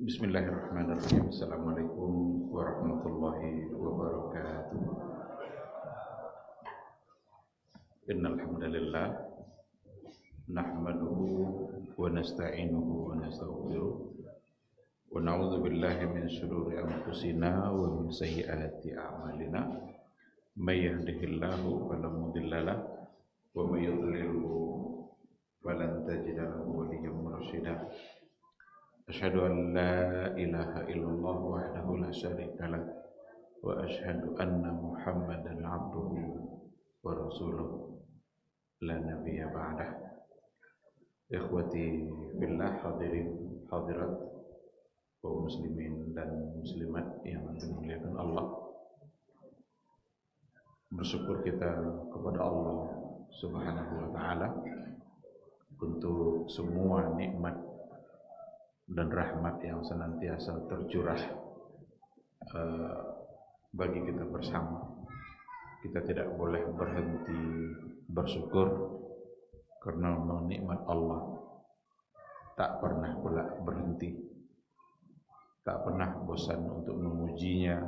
Bismillahirrahmanirrahim. Assalamualaikum warahmatullahi wabarakatuh. Innal hamdalillah nahmaduhu wa nasta'inuhu wa nastaghfiruh wa na'udzu billahi min shururi anfusina wa min sayyiati a'malina. May yahdihillahu fala mudilla lahu wa may yudlilhu falan tajida lahu waliyyan mursyida. Asyhadu an la ilaha illallah wahdahu la syarika lah wa asyhadu anna Muhammadan abduhu wa rasuluh la nabiyya ba'dah. Ikhwati fillah, hadirin hadirat kaum muslimin dan muslimat yang dimuliakan Allah. Bersyukur kita kepada Allah Subhanahu wa taala untuk semua nikmat dan rahmat yang senantiasa tercurah bagi kita bersama. Kita tidak boleh berhenti bersyukur karena nikmat Allah tak pernah pula berhenti, tak pernah bosan untuk memujinya,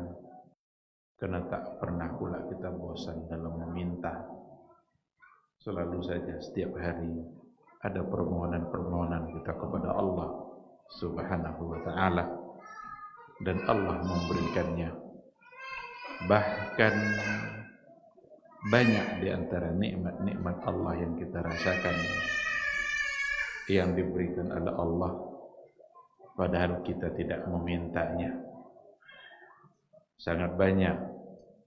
karena tak pernah pula kita bosan dalam meminta. Selalu saja setiap hari ada permohonan-permohonan kita kepada Allah Subhanahu wa ta'ala, dan Allah memberikannya. Bahkan banyak di antara nikmat-nikmat Allah yang kita rasakan yang diberikan oleh Allah padahal kita tidak memintanya. Sangat banyak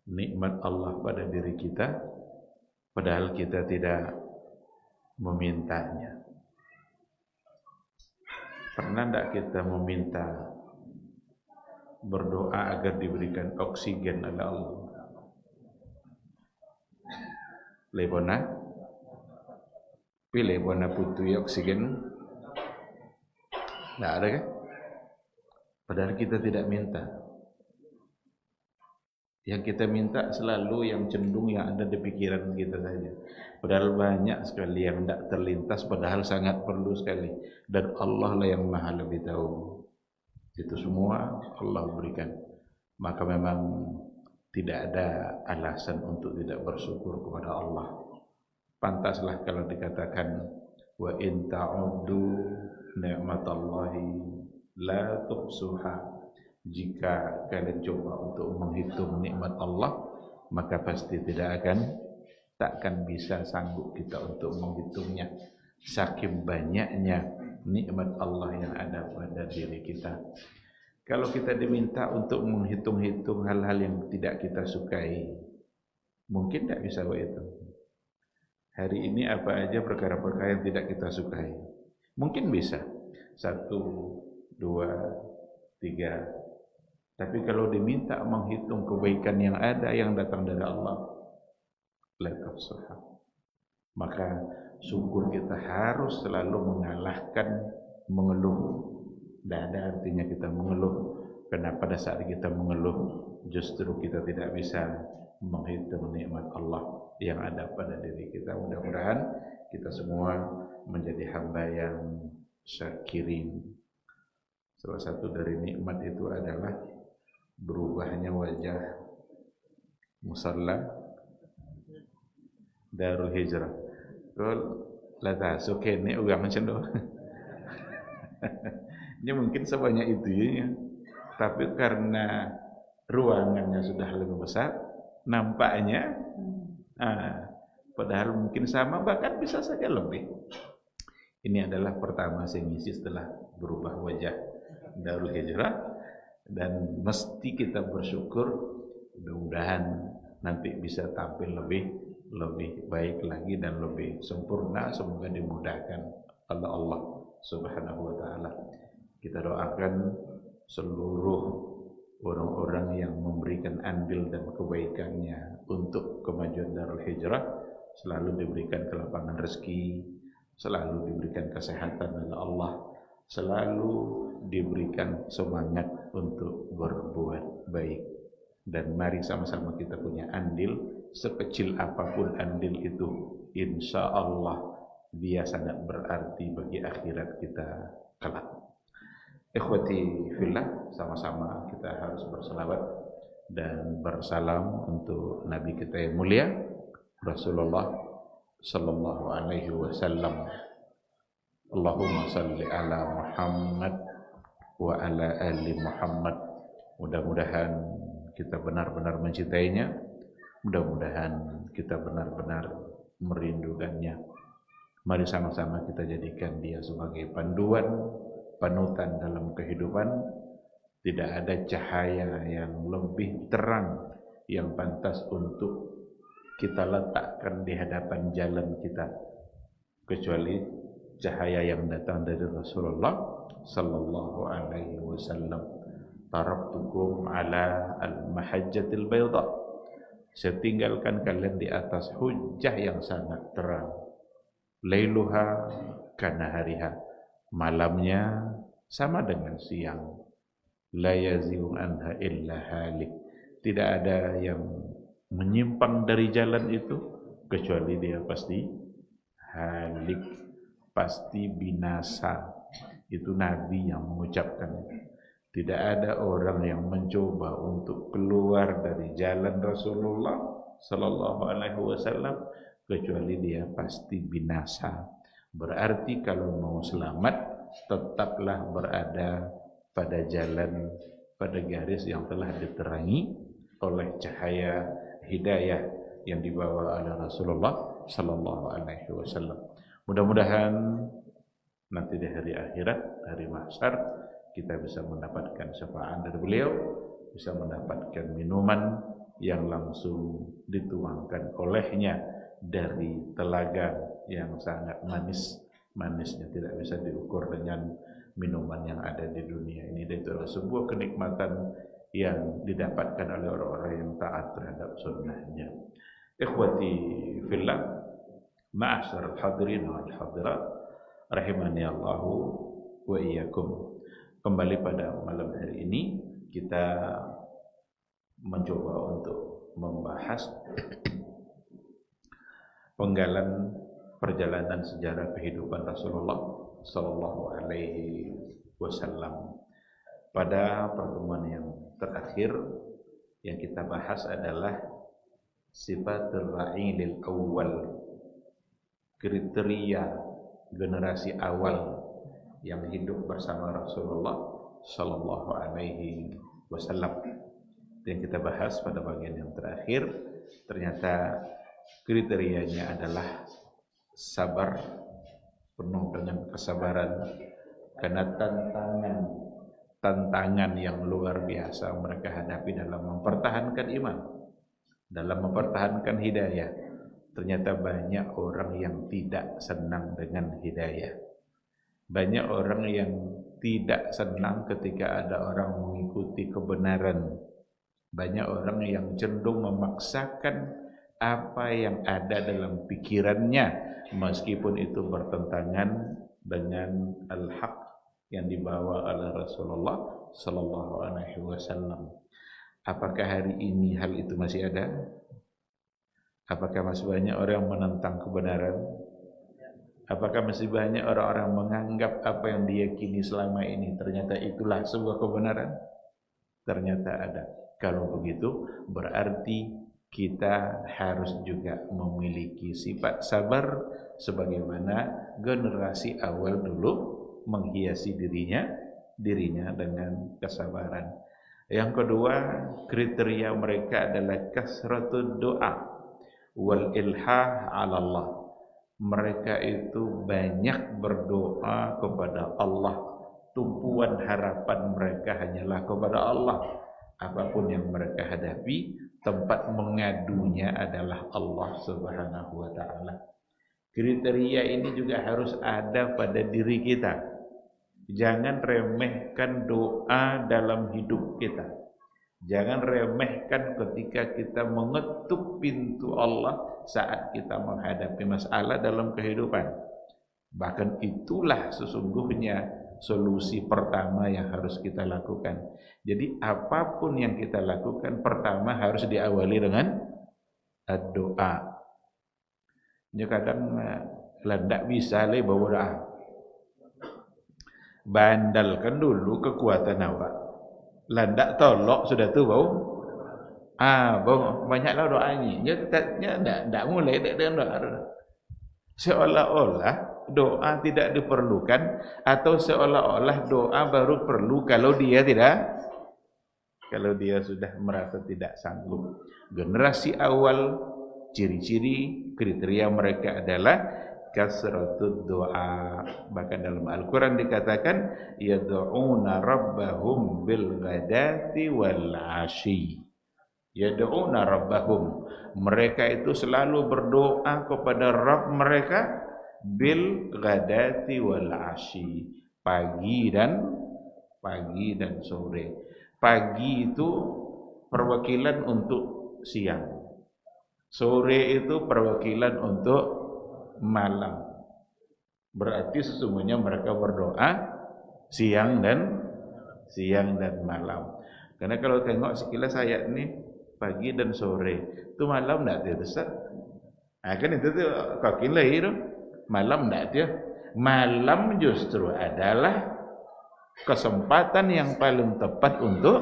nikmat Allah pada diri kita padahal kita tidak memintanya. Pernah tidak kita meminta, berdoa agar diberikan oksigen oleh Allah? Lebona, pilih bona putui oksigen, tidak ada kan? Padahal kita tidak minta. Yang kita minta selalu yang cenderung yang ada di pikiran kita saja. Padahal banyak sekali yang tidak terlintas, padahal sangat perlu sekali. Dan Allah lah yang maha lebih tahu. Itu semua Allah berikan. Maka memang tidak ada alasan untuk tidak bersyukur kepada Allah. Pantaslah kalau dikatakan wa in ta'uddu ni'matallahi la tuhsuha. Jika kalian coba untuk menghitung nikmat Allah, maka pasti takkan bisa sanggup kita untuk menghitungnya. Saking banyaknya nikmat Allah yang ada pada diri kita. Kalau kita diminta untuk menghitung-hitung hal-hal yang tidak kita sukai, mungkin tidak bisa begitu. Hari ini apa aja perkara-perkara yang tidak kita sukai, mungkin bisa 1, 2, 3. Tapi kalau diminta menghitung kebaikan yang ada yang datang dari Allah, la tuhsuha, maka syukur kita harus selalu mengalahkan mengeluh. Tidak ada artinya kita mengeluh, karena pada saat kita mengeluh justru kita tidak bisa menghitung nikmat Allah yang ada pada diri kita. Mudah-mudahan kita semua menjadi hamba yang syakirin. Salah satu dari nikmat itu adalah berubahnya wajah musalla Darul Hijrah. Kalau lata suke ni ugang macam tu. Ini mungkin sebanyak itu ya. Tapi karena ruangannya sudah lebih besar, nampaknya padahal mungkin sama, bahkan bisa saja lebih. Ini adalah pertama saya ngisi setelah berubah wajah Darul Hijrah. Dan mesti kita bersyukur, mudah-mudahan nanti bisa tampil lebih baik lagi dan lebih sempurna. Semoga dimudahkan oleh Allah Subhanahu wa taala. Kita doakan seluruh orang-orang yang memberikan andil dan kebaikannya untuk kemajuan Darul Hijrah selalu diberikan kelapangan rezeki, selalu diberikan kesehatan oleh Allah, selalu diberikan semangat untuk berbuat baik. Dan mari sama-sama kita punya andil, sekecil apapun andil itu, insya Allah dia sangat berarti bagi akhirat kita kelak. Ikhwati fillah, sama-sama kita harus berselawat dan bersalam untuk Nabi kita yang mulia Rasulullah sallallahu alaihi wasallam. Allahumma salli ala Muhammad wa ala ali Muhammad. Mudah-mudahan kita benar-benar mencintainya, mudah-mudahan kita benar-benar merindukannya. Mari sama-sama kita jadikan dia sebagai panduan, panutan dalam kehidupan. Tidak ada cahaya yang lebih terang yang pantas untuk kita letakkan di hadapan jalan kita kecuali cahaya yang datang dari Rasulullah sallallahu alaihi wasallam. Taraktukum ala al-mahajjatil bayda. Saya tinggalkan kalian di atas hujjah yang sangat terang. Lailuha kanahariha. Malamnya sama dengan siang. La yazighu anha illa halik. Tidak ada yang menyimpang dari jalan itu kecuali dia pasti halik, pasti binasa. Itu Nabi yang mengucapkan itu. Tidak ada orang yang mencoba untuk keluar dari jalan Rasulullah sallallahu alaihi wasallam kecuali dia pasti binasa. Berarti kalau mau selamat tetaplah berada pada jalan, pada garis yang telah diterangi oleh cahaya hidayah yang dibawa oleh Rasulullah sallallahu alaihi wasallam. Mudah-mudahan nanti di hari akhirat, hari mahsyar, kita bisa mendapatkan syafaat dari beliau, bisa mendapatkan minuman yang langsung dituangkan olehnya dari telaga yang sangat manis. Manisnya tidak bisa diukur dengan minuman yang ada di dunia ini. Dan itu adalah sebuah kenikmatan yang didapatkan oleh orang-orang yang taat terhadap sunnahnya. Ikhwati fillah, ma'asyiral hadirin wal hadirat, rahimani Allahu wa iyyakum. Kembali pada malam hari ini kita mencoba untuk membahas penggalan perjalanan sejarah kehidupan Rasulullah sallallahu alaihi wasallam. Pada pertemuan yang terakhir yang kita bahas adalah sifatul ra'ilil awwal, kriteria generasi awal yang hidup bersama Rasulullah sallallahu alaihi wasallam. Yang kita bahas pada bagian yang terakhir, ternyata kriterianya adalah sabar, penuh dengan kesabaran karena tantangan yang luar biasa mereka hadapi dalam mempertahankan iman, dalam mempertahankan hidayah. Ternyata banyak orang yang tidak senang dengan hidayah. Banyak orang yang tidak senang ketika ada orang mengikuti kebenaran. Banyak orang yang cenderung memaksakan apa yang ada dalam pikirannya meskipun itu bertentangan dengan al-haq yang dibawa oleh Rasulullah sallallahu alaihi wasallam. Apakah hari ini hal itu masih ada? Apakah masih banyak orang yang menentang kebenaran? Apakah masih banyak orang-orang menganggap apa yang diyakini selama ini ternyata itulah sebuah kebenaran? Ternyata ada. Kalau begitu berarti kita harus juga memiliki sifat sabar sebagaimana generasi awal dulu menghiasi dirinya dengan kesabaran. Yang kedua, kriteria mereka adalah kasratud doa wal ilhah 'ala Allah. Mereka itu banyak berdoa kepada Allah. Tumpuan harapan mereka hanyalah kepada Allah. Apapun yang mereka hadapi, tempat mengadunya adalah Allah Subhanahu wa taala. Kriteria ini juga harus ada pada diri kita. Jangan remehkan doa dalam hidup kita. Jangan remehkan ketika kita mengetuk pintu Allah saat kita menghadapi masalah dalam kehidupan. Bahkan itulah sesungguhnya solusi pertama yang harus kita lakukan. Jadi apapun yang kita lakukan pertama harus diawali dengan doa. Ini kadang tidak bisa bawa doa. Bandalkan dulu kekuatan awak. Landak tolok sudah tu bau. Bau banyaklah doanya. Dia tak mulai dengan doa. Seolah-olah doa tidak diperlukan atau seolah-olah doa baru perlu kalau dia sudah merasa tidak sanggup. Generasi awal ciri-ciri kriteria mereka adalah kasratud doa. Bahkan dalam Al-Quran dikatakan yad'una rabbahum bil ghadati wal ashi. Yad'una rabbahum, mereka itu selalu berdoa kepada Rabb mereka bil ghadati wal ashi, pagi dan sore. Pagi itu perwakilan untuk siang, sore itu perwakilan untuk malam. Berarti sesungguhnya mereka berdoa siang dan malam. Karena kalau tengok sekilas ayat ini pagi dan sore, itu malam enggak dia Ustaz? Kan itu tuh kakin lahir malam enggak dia? Malam justru adalah kesempatan yang paling tepat untuk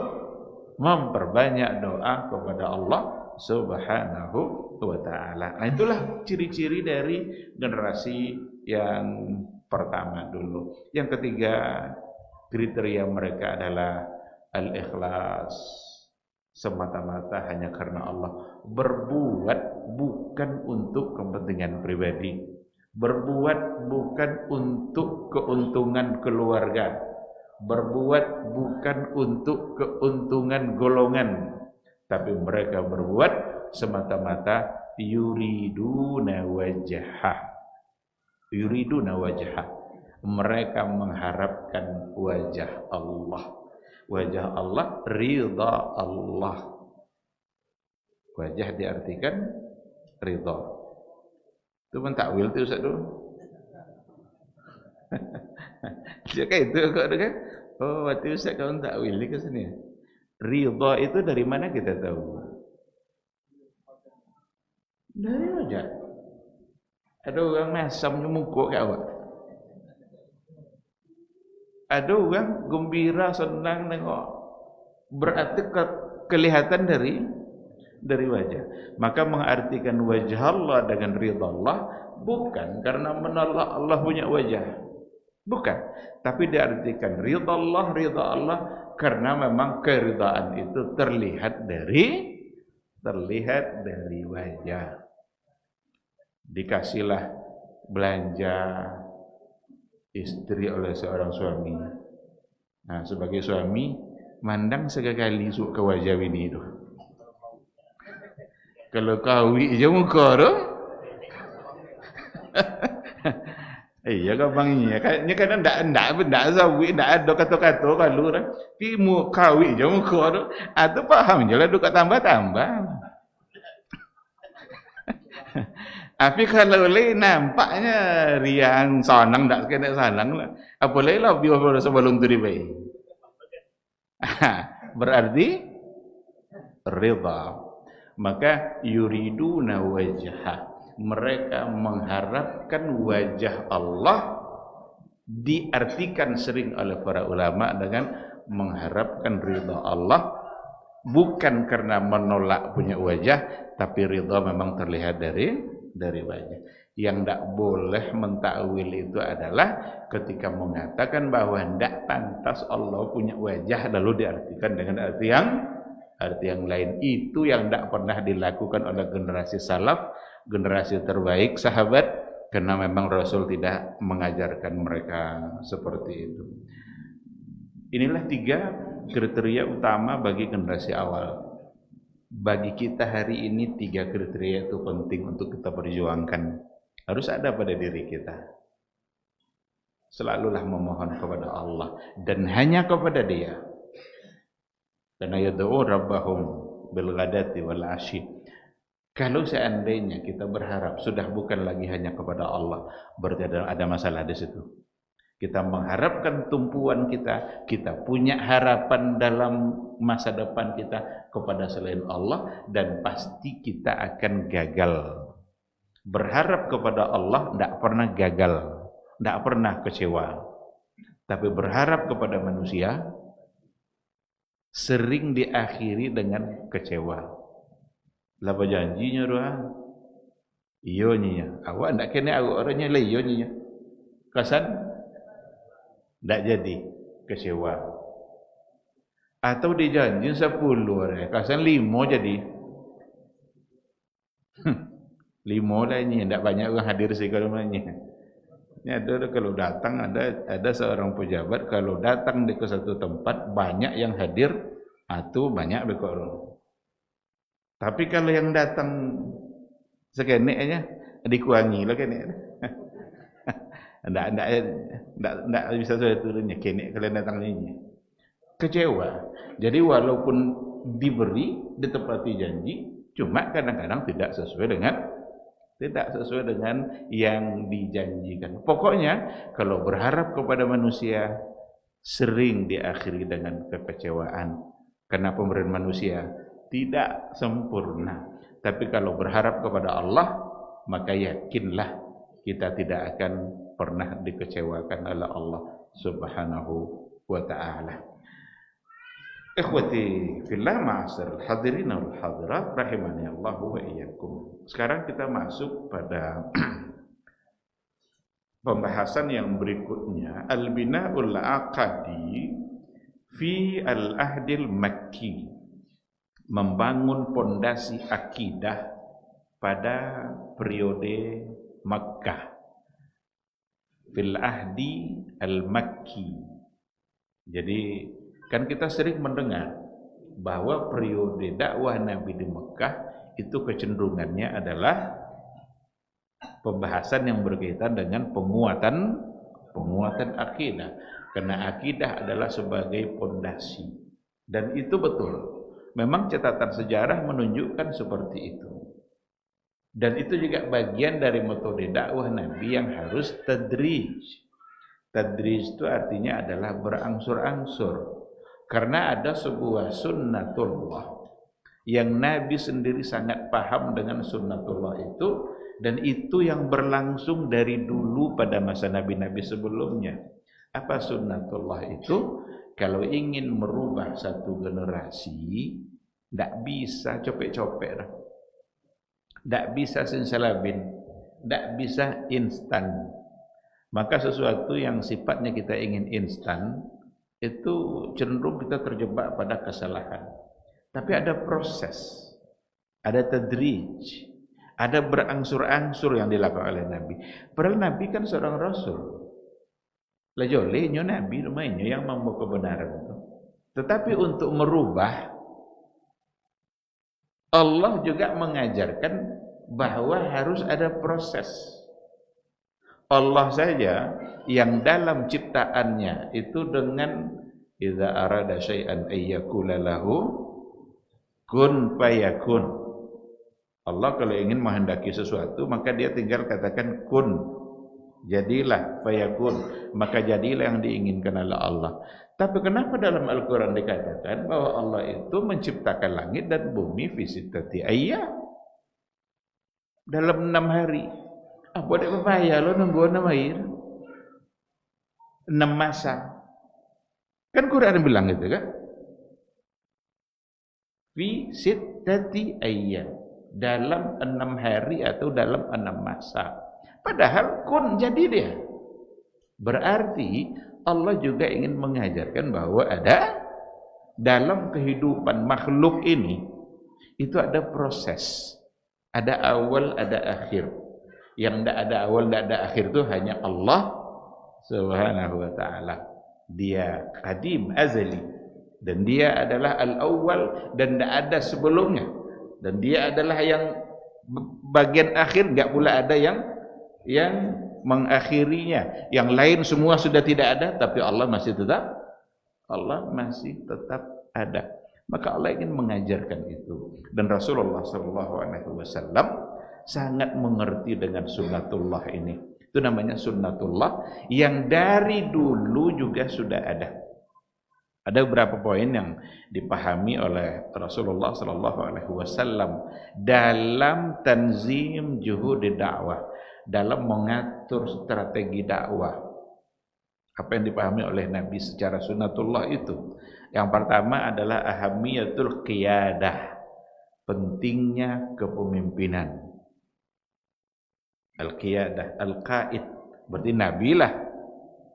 memperbanyak doa kepada Allah Subhanahu wa taala. Nah, itulah ciri-ciri dari generasi yang pertama dulu. Yang ketiga, kriteria mereka adalah al-ikhlas, semata-mata hanya karena Allah. Berbuat bukan untuk kepentingan pribadi, berbuat bukan untuk keuntungan keluarga, berbuat bukan untuk keuntungan golongan, tapi mereka berbuat semata-mata yuriduna wajhah. Mereka mengharapkan wajah Allah. Wajah Allah, ridha Allah. Wajah diartikan ridha. Itu mentakwil tu Ustaz tu. Dia kan itu kok kan? Oh, waktu Ustaz kau mentakwil ni ke sini. Ridha itu dari mana kita tahu? Dari wajah. Ada orang masam muka kat awak. Ada orang gembira, senang tengok. Berarti kelihatan dari wajah. Maka mengartikan wajah Allah dengan ridha Allah bukan karena menolak Allah punya wajah. Bukan. Tapi diartikan ridha Allah karena memang keridhaan itu terlihat dari wajah. Dikasihlah belanja istri oleh seorang suami. Nah, sebagai suami mandang sekali ke wajah bini itu. Kalau kawi je muka tu. Iya kan bang ini kan ndak zawi ndak ada kata-kata kalau dah. Pi mu kawi je muka tu. Atau faham je lah duk tambah-tambah. Tapi kalau lain nampaknya riang sanang tak kena sanang lah. Apa lain lah biar sebelum tu dibaik. Berarti ridha. Maka yuriduna wajha. Mereka mengharapkan wajah Allah, diartikan sering oleh para ulama dengan mengharapkan ridha Allah, bukan karena menolak punya wajah, tapi ridha memang terlihat dari wajah. Yang tidak boleh mentakwil itu adalah ketika mengatakan bahwa tidak pantas Allah punya wajah lalu diartikan dengan arti yang lain. Itu yang tidak pernah dilakukan oleh generasi salaf, generasi terbaik sahabat, karena memang Rasul tidak mengajarkan mereka seperti itu. Inilah 3 kriteria utama bagi generasi awal. Bagi kita hari ini 3 kriteria itu penting untuk kita perjuangkan. Harus ada pada diri kita. Selalulah memohon kepada Allah dan hanya kepada Dia. Karena yad'u rabbahum bil ghadati wal ashi. Kalau seandainya kita berharap sudah bukan lagi hanya kepada Allah, berarti ada masalah di situ. Kita mengharapkan tumpuan kita punya harapan dalam masa depan kita kepada selain Allah, dan pasti kita akan gagal. Berharap kepada Allah tidak pernah gagal, tidak pernah kecewa. Tapi berharap kepada manusia sering diakhiri dengan kecewa. Lapa janjinya doa, iyo nya. Awak ndak kena awak orangnya lah iyo nya. Kasan ndak jadi kecewa. Atau dijanji 10 orang, kasan 5 jadi. 5 lah ini, ndak banyak orang hadir sih kalau namanya. Ini ada kalau datang ada seorang pejabat kalau datang di ke satu tempat banyak yang hadir atau banyak berkorong. Tapi kalau yang datang sekene aja dikurangi lah kene. Ndak bisa saya turunnya kene kalau datang ini. Kecewa. Jadi walaupun diberi ditepati janji, cuma kadang-kadang tidak sesuai dengan yang dijanjikan. Pokoknya kalau berharap kepada manusia sering diakhiri dengan kekecewaan karena pemberian manusia tidak sempurna. Tapi kalau berharap kepada Allah, maka yakinlah kita tidak akan pernah dikecewakan oleh Allah Subhanahu wa ta'ala. Ikhwati fillah, ma'asyiral hadirin wal hadirat rahimani Allah wa iyyakum. Sekarang kita masuk pada pembahasan yang berikutnya, al-bina'ul aqadi fi al-ahdil makki. Membangun pondasi akidah pada periode Makkah. Fil ahdi al-makki. Jadi kan kita sering mendengar bahwa periode dakwah Nabi di Mekah itu kecenderungannya adalah pembahasan yang berkaitan dengan penguatan akidah. Karena akidah adalah sebagai pondasi. Dan itu betul. Memang catatan sejarah menunjukkan seperti itu. Dan itu juga bagian dari metode dakwah Nabi yang harus tadrij. Tadrij itu artinya adalah berangsur-angsur. Karena ada sebuah sunnatullah yang Nabi sendiri sangat paham dengan sunnatullah itu, dan itu yang berlangsung dari dulu pada masa nabi-nabi sebelumnya. Apa sunnatullah itu? Kalau ingin merubah satu generasi, tidak bisa copek-copek, tidak bisa simsalabin, tidak bisa instan. Maka sesuatu yang sifatnya kita ingin instan, itu cenderung kita terjebak pada kesalahan. Tapi ada proses, ada tadrij, ada berangsur-angsur yang dilakukan oleh Nabi. Padahal Nabi kan seorang Rasul. Lajolehnya Nabi rumahnya yang membawa kebenaran itu. Tetapi untuk merubah, Allah juga mengajarkan bahwa harus ada proses. Allah saja yang dalam ciptaannya itu dengan idza arada syai'an ayyakula lahu kun fayakun. Allah kalau ingin menghendaki sesuatu maka dia tinggal katakan kun, jadilah, fayakun, maka jadilah yang diinginkan oleh Allah. Tapi kenapa dalam Al-Quran dikatakan bahwa Allah itu menciptakan langit dan bumi fi sittati ayyam, dalam 6 hari? Apa dia bahaya lo nunggu 6 hari? 6 masa. Kan Quran bilang gitu kan? Fi sittati ayyam, dalam 6 hari atau dalam 6 masa. Padahal kun jadi dia. Berarti Allah juga ingin mengajarkan bahwa ada dalam kehidupan makhluk ini itu ada proses. Ada awal, ada akhir. Yang tidak ada awal, tidak ada akhir itu hanya Allah Subhanahu wa ta'ala. Dia qadim, azali. Dan dia adalah al-awwal dan tidak ada sebelumnya. Dan dia adalah yang bagian akhir, enggak pula ada yang mengakhirinya. Yang lain semua sudah tidak ada, tapi Allah masih tetap ada. Maka Allah ingin mengajarkan itu. Dan Rasulullah SAW sangat mengerti dengan sunnatullah ini. Itu namanya sunnatullah yang dari dulu juga sudah ada. Ada beberapa poin yang dipahami oleh Rasulullah SAW dalam tanzim juhud dakwah, dalam mengatur strategi dakwah. Apa yang dipahami oleh Nabi secara sunnatullah itu? Yang pertama adalah ahamiyatul qiyadah, pentingnya kepemimpinan. Al-qiyadah, al-qaid, berarti Nabi lah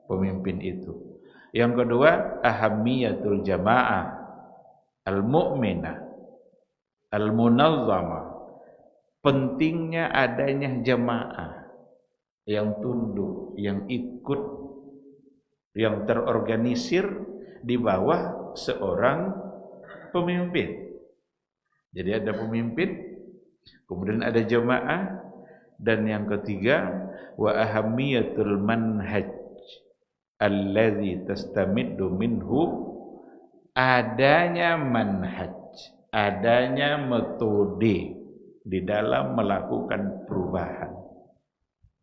pemimpin itu. Yang kedua, ahamiyatul jamaah, al-mu'minah, al-munazzamah, pentingnya adanya jamaah yang tunduk, yang ikut, yang terorganisir di bawah seorang pemimpin. Jadi ada pemimpin, kemudian ada jamaah, dan yang ketiga wa ahamiyatul manhaj alladzi tastamiddu minhu, adanya manhaj, adanya metode di dalam melakukan perubahan.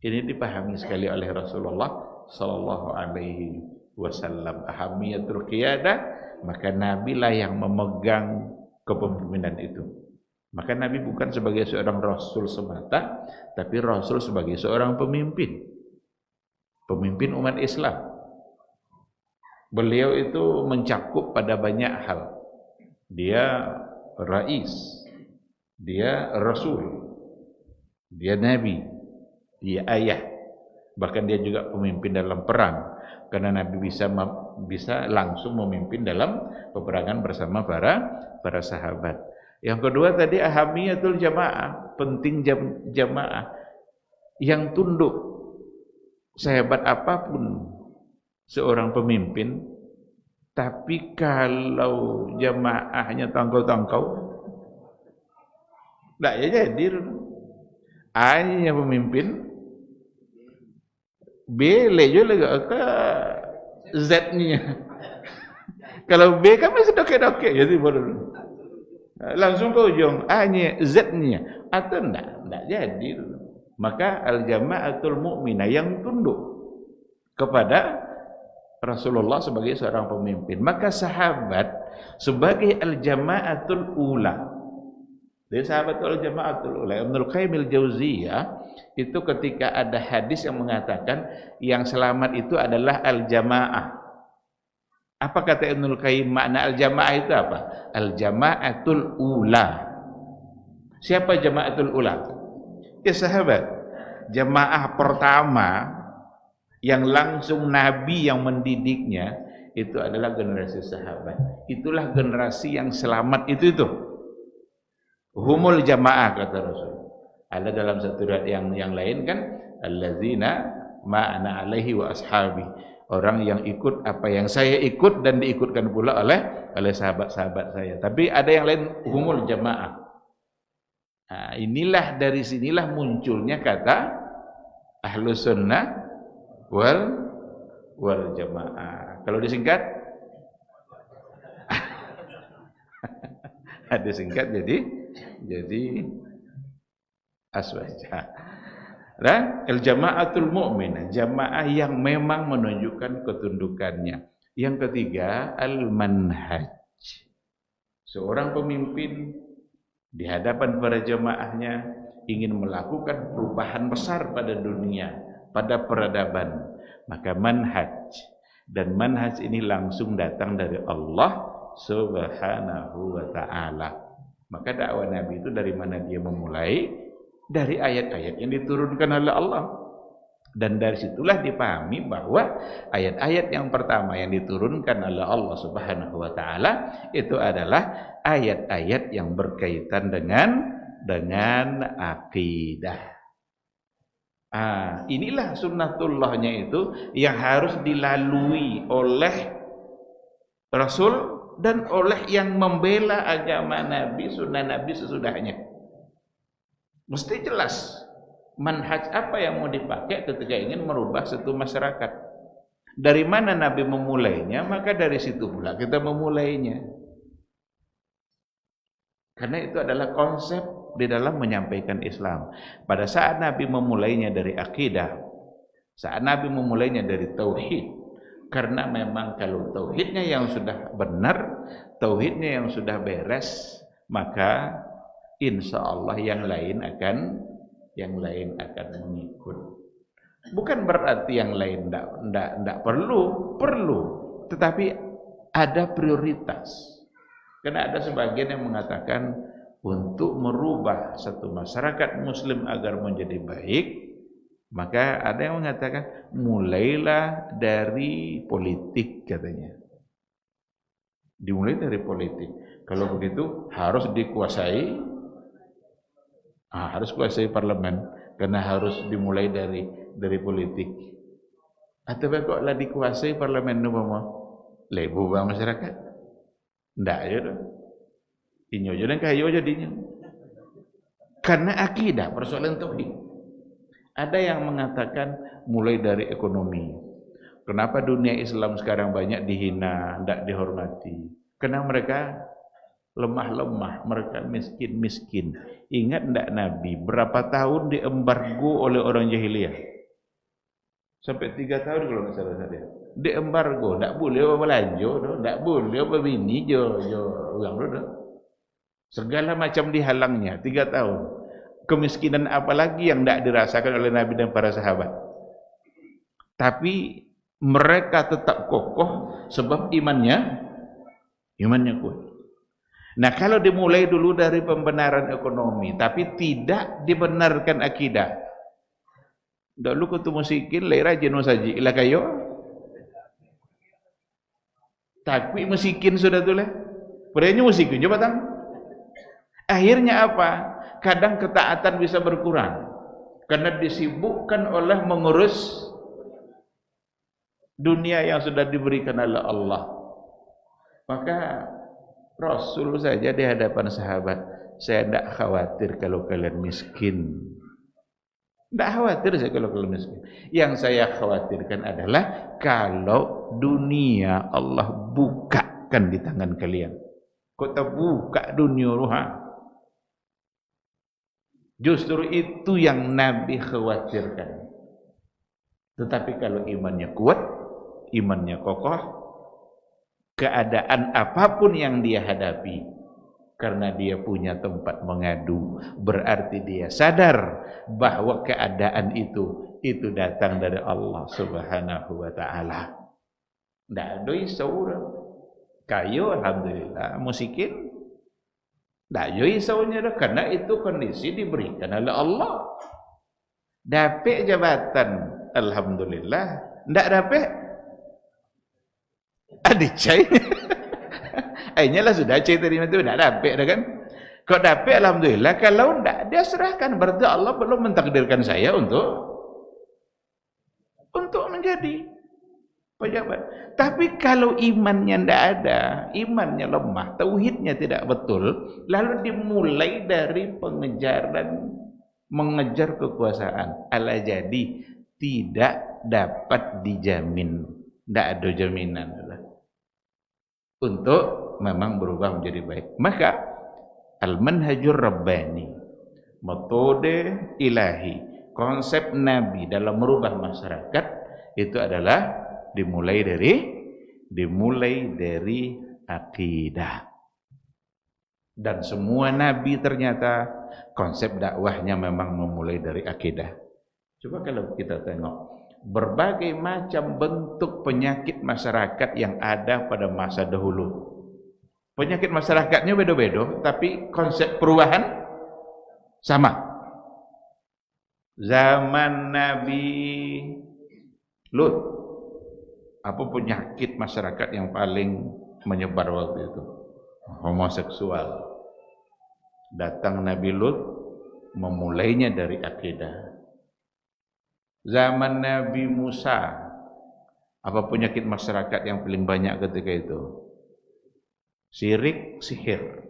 Ini dipahami sekali oleh Rasulullah sallallahu alaihi wasallam. Ahamiyatul qiyadah, maka Nabi lah yang memegang kepemimpinan itu. Maka Nabi bukan sebagai seorang rasul semata, tapi rasul sebagai seorang pemimpin. Pemimpin umat Islam. Beliau itu mencakup pada banyak hal. Dia rais, dia rasul, dia nabi, dia ayah. Bahkan dia juga pemimpin dalam perang, karena Nabi bisa langsung memimpin dalam peperangan bersama para sahabat. Yang kedua tadi ahamiyatul jamaah, penting jamaah yang tunduk. Sehebat apapun seorang pemimpin, tapi kalau jamaahnya tangkau-tangkau, tidak ya jadi. A-nya pemimpin, B juga ke Z-nya. Kalau B kan masih doke-doke, jadi baru langsung ke ujung A-nya, Z-nya, atau enggak jadi. Maka al-jama'atul mu'minah, yang tunduk kepada Rasulullah sebagai seorang pemimpin. Maka sahabat sebagai al-jama'atul ula. Jadi sahabat al-jama'atul ula. Ibnul Qayyim al-Jauziyah itu ketika ada hadis yang mengatakan yang selamat itu adalah al-jama'ah. Apa kata Ibnul Qayyim makna al-jamaah itu apa? Al-jama'atul ula. Siapa jama'atul ula? Ya sahabat. Jamaah pertama yang langsung Nabi yang mendidiknya itu adalah generasi sahabat. Itulah generasi yang selamat itu. Humul jamaah kata Rasul. Ada dalam satu riwayat yang lain kan, allazina ma'ana alaihi wa ashabi. Orang yang ikut apa yang saya ikut dan diikutkan pula oleh sahabat-sahabat saya. Tapi ada yang lain, humul jamaah. Nah, inilah dari sinilah munculnya kata ahlus sunnah wal jamaah. Kalau disingkat, disingkat jadi aswaja. Nah, al-jama'atul mu'minah, jamaah yang memang menunjukkan ketundukannya. Yang ketiga, al-manhaj. Seorang pemimpin di hadapan para jamaahnya ingin melakukan perubahan besar pada dunia, pada peradaban. Maka manhaj, dan manhaj ini langsung datang dari Allah Subhanahu wa ta'ala. Maka dakwah Nabi itu dari mana dia memulai? Dari ayat-ayat yang diturunkan oleh Allah. Dan dari situlah dipahami bahwa ayat-ayat yang pertama yang diturunkan oleh Allah Subhanahu wa ta'ala itu adalah ayat-ayat yang berkaitan dengan akidah. Inilah sunnatullahnya itu yang harus dilalui oleh Rasul dan oleh yang membela agama Nabi, sunnah Nabi sesudahnya. Mesti jelas manhaj apa yang mau dipakai ketika ingin merubah satu masyarakat. Dari mana Nabi memulainya, maka dari situ pula kita memulainya. Karena itu adalah konsep di dalam menyampaikan Islam. Pada saat Nabi memulainya dari akidah, saat Nabi memulainya dari tauhid, karena memang kalau tauhidnya yang sudah benar, tauhidnya yang sudah beres, maka insya Allah yang lain akan mengikut. Bukan berarti yang lain tidak perlu, perlu. Tetapi ada prioritas. Karena ada sebagian yang mengatakan untuk merubah satu masyarakat muslim agar menjadi baik, maka ada yang mengatakan mulailah dari politik katanya. Dimulai dari politik. Kalau begitu harus dikuasai, harus kuasai parlemen karena harus dimulai dari politik. Atau kok lah dikuasai parlemen umpama lebu bang masyarakat. Ndak aja dah. Inyo aja dan kayo jadinya. Karena akidah persoalan tauhid. Ada yang mengatakan mulai dari ekonomi. Kenapa dunia Islam sekarang banyak dihina, tidak dihormati? Karena mereka lemah-lemah, mereka miskin-miskin. Ingat tidak Nabi berapa tahun diembargo oleh orang jahiliyah? Sampai 3 tahun kalau nggak salah saya. Diembargo, tidak boleh belanja, tidak boleh berbini, uang dulu. Segala macam dihalangnya 3 tahun. Kemiskinan apalagi yang tidak dirasakan oleh Nabi dan para sahabat. Tapi mereka tetap kokoh sebab imannya kuat. Nah, kalau dimulai dulu dari pembenaran ekonomi tapi tidak dibenarkan akidah. Dulu kutu musikin lera jenuh saji ilah kayo. Tapi musikin sudah tuh lah. Padahal musikin coba tang. Akhirnya apa? Kadang ketaatan bisa berkurang karena disibukkan oleh mengurus dunia yang sudah diberikan oleh Allah. Maka Rasul saja di hadapan sahabat, saya tidak khawatir kalau kalian miskin. Tidak khawatir saya kalau kalian miskin. Yang saya khawatirkan adalah kalau dunia Allah bukakan di tangan kalian. Kau tak buka dunia ruha. Justru itu yang Nabi khawatirkan. Tetapi kalau imannya kuat, imannya kokoh, keadaan apapun yang dia hadapi, karena dia punya tempat mengadu, berarti dia sadar bahwa keadaan itu datang dari Allah Subhanahu wa taala. Tidak ada isau. Kayo alhamdulillah musikin. Tak ada isaunya dah, karena itu kondisi diberikan oleh Allah. Dapat jabatan alhamdulillah, tidak dapat ada cai. Akhirnya lah sudah cai terima itu tidak dapat dah kan. Kalau dapat alhamdulillah, kalau tidak dia serahkan, berarti Allah belum mentakdirkan saya untuk menjadi pejabat. Tapi kalau imannya tidak ada, imannya lemah, tauhidnya tidak betul, lalu dimulai dari mengejar kekuasaan, ala jadi tidak dapat dijamin, tidak ada jaminan untuk memang berubah menjadi baik. Maka al-manhajur rabbani, metode ilahi, konsep Nabi dalam merubah masyarakat itu adalah dimulai dari akidah. Dan semua nabi ternyata konsep dakwahnya memang memulai dari akidah. Coba kalau kita tengok berbagai macam bentuk penyakit masyarakat yang ada pada masa dahulu. Penyakit masyarakatnya beda-beda, tapi konsep perubahan sama. Zaman Nabi Lut, apa penyakit masyarakat yang paling menyebar waktu itu? Homoseksual. Datang Nabi Lut memulainya dari akidah. Zaman Nabi Musa, apa penyakit masyarakat yang paling banyak ketika itu? Syirik, sihir.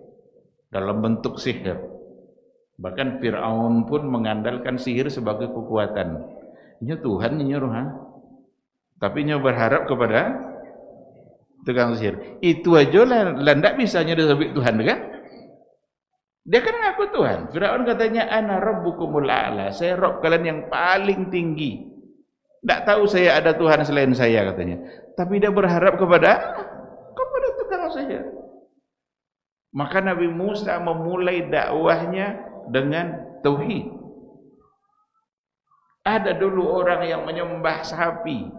Dalam bentuk sihir. Bahkan Fir'aun pun mengandalkan sihir sebagai kekuatan. Ini Tuhan nyuruh, tapi nyo berharap kepada tukang sihir. Itu aja lah tidak bisa nyuruh Tuhan kan? Dia kan ngaku Tuhan. Firaun katanya ana rabbukumul a'la, saya Rabb kalian yang paling tinggi. Tidak tahu saya ada Tuhan selain saya katanya. Tapi dia berharap kepada tukang sihir. Maka Nabi Musa memulai dakwahnya dengan tauhid. Ada dulu orang yang menyembah sapi.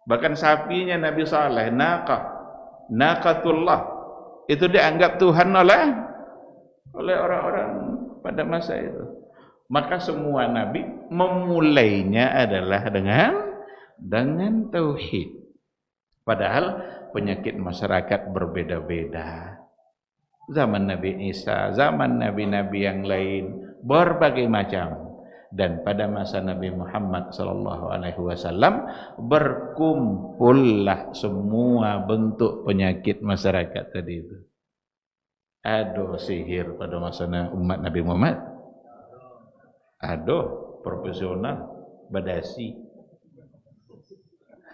Bahkan sapinya Nabi Saleh, naqatullah. Itu dianggap Tuhan oleh orang-orang pada masa itu. Maka semua nabi memulainya adalah dengan tauhid. Padahal penyakit masyarakat berbeda-beda. Zaman Nabi Isa, zaman nabi-nabi yang lain, berbagai macam. Dan pada masa Nabi Muhammad SAW berkumpullah semua bentuk penyakit masyarakat tadi itu. Ada sihir pada masa umat Nabi Muhammad. Ada profesional badasi.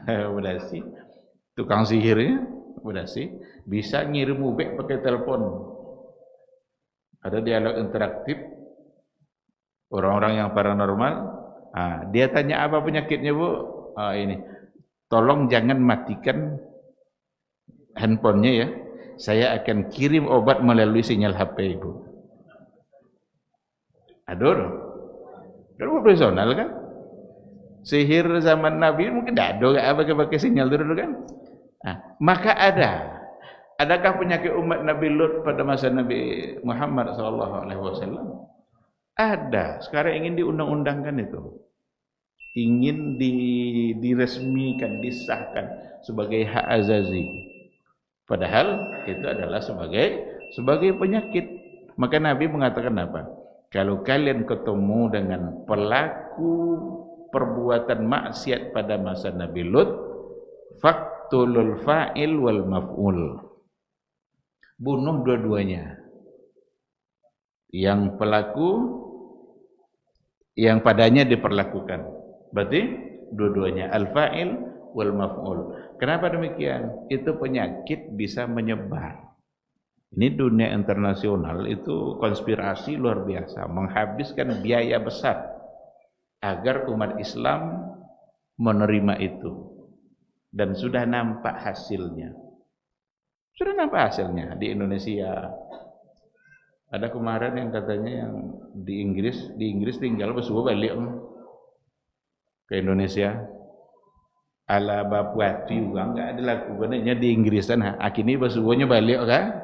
Badasi. Tukang sihirnya badasi bisa ngirim ubek pakai telepon. Ada dialog interaktif. Orang-orang yang paranormal, dia tanya apa penyakitnya, Bu? Ini. Tolong jangan matikan handphonenya ya. Saya akan kirim obat melalui sinyal HP Ibu. Aduh. Kan profesional kan? Sihir zaman Nabi mungkin tidak ada pakai sinyal dulu kan? Maka adakah penyakit umat Nabi Lut pada masa Nabi Muhammad SAW? Ada. Sekarang ingin diundang-undangkan itu. Ingin diresmikan, disahkan sebagai hak azazi. Padahal itu adalah sebagai penyakit. Maka Nabi mengatakan apa? Kalau kalian ketemu dengan pelaku perbuatan maksiat pada masa Nabi Lut, faqtulul fa'il wal maf'ul. Bunuh dua-duanya. Yang pelaku, yang padanya diperlakukan. Berarti dua-duanya al-fa'il wal maf'ul. Kenapa demikian? Itu penyakit bisa menyebar. Ini dunia internasional itu konspirasi luar biasa, menghabiskan biaya besar agar umat Islam menerima itu. Dan sudah nampak hasilnya. Sudah nampak hasilnya di Indonesia. Ada kemarin yang katanya yang di Inggris tinggal besuah balik ke Indonesia. Ala bapuati uang enggak ada laku benarnya di Inggris sana. Akhirnya besuahnya balik kan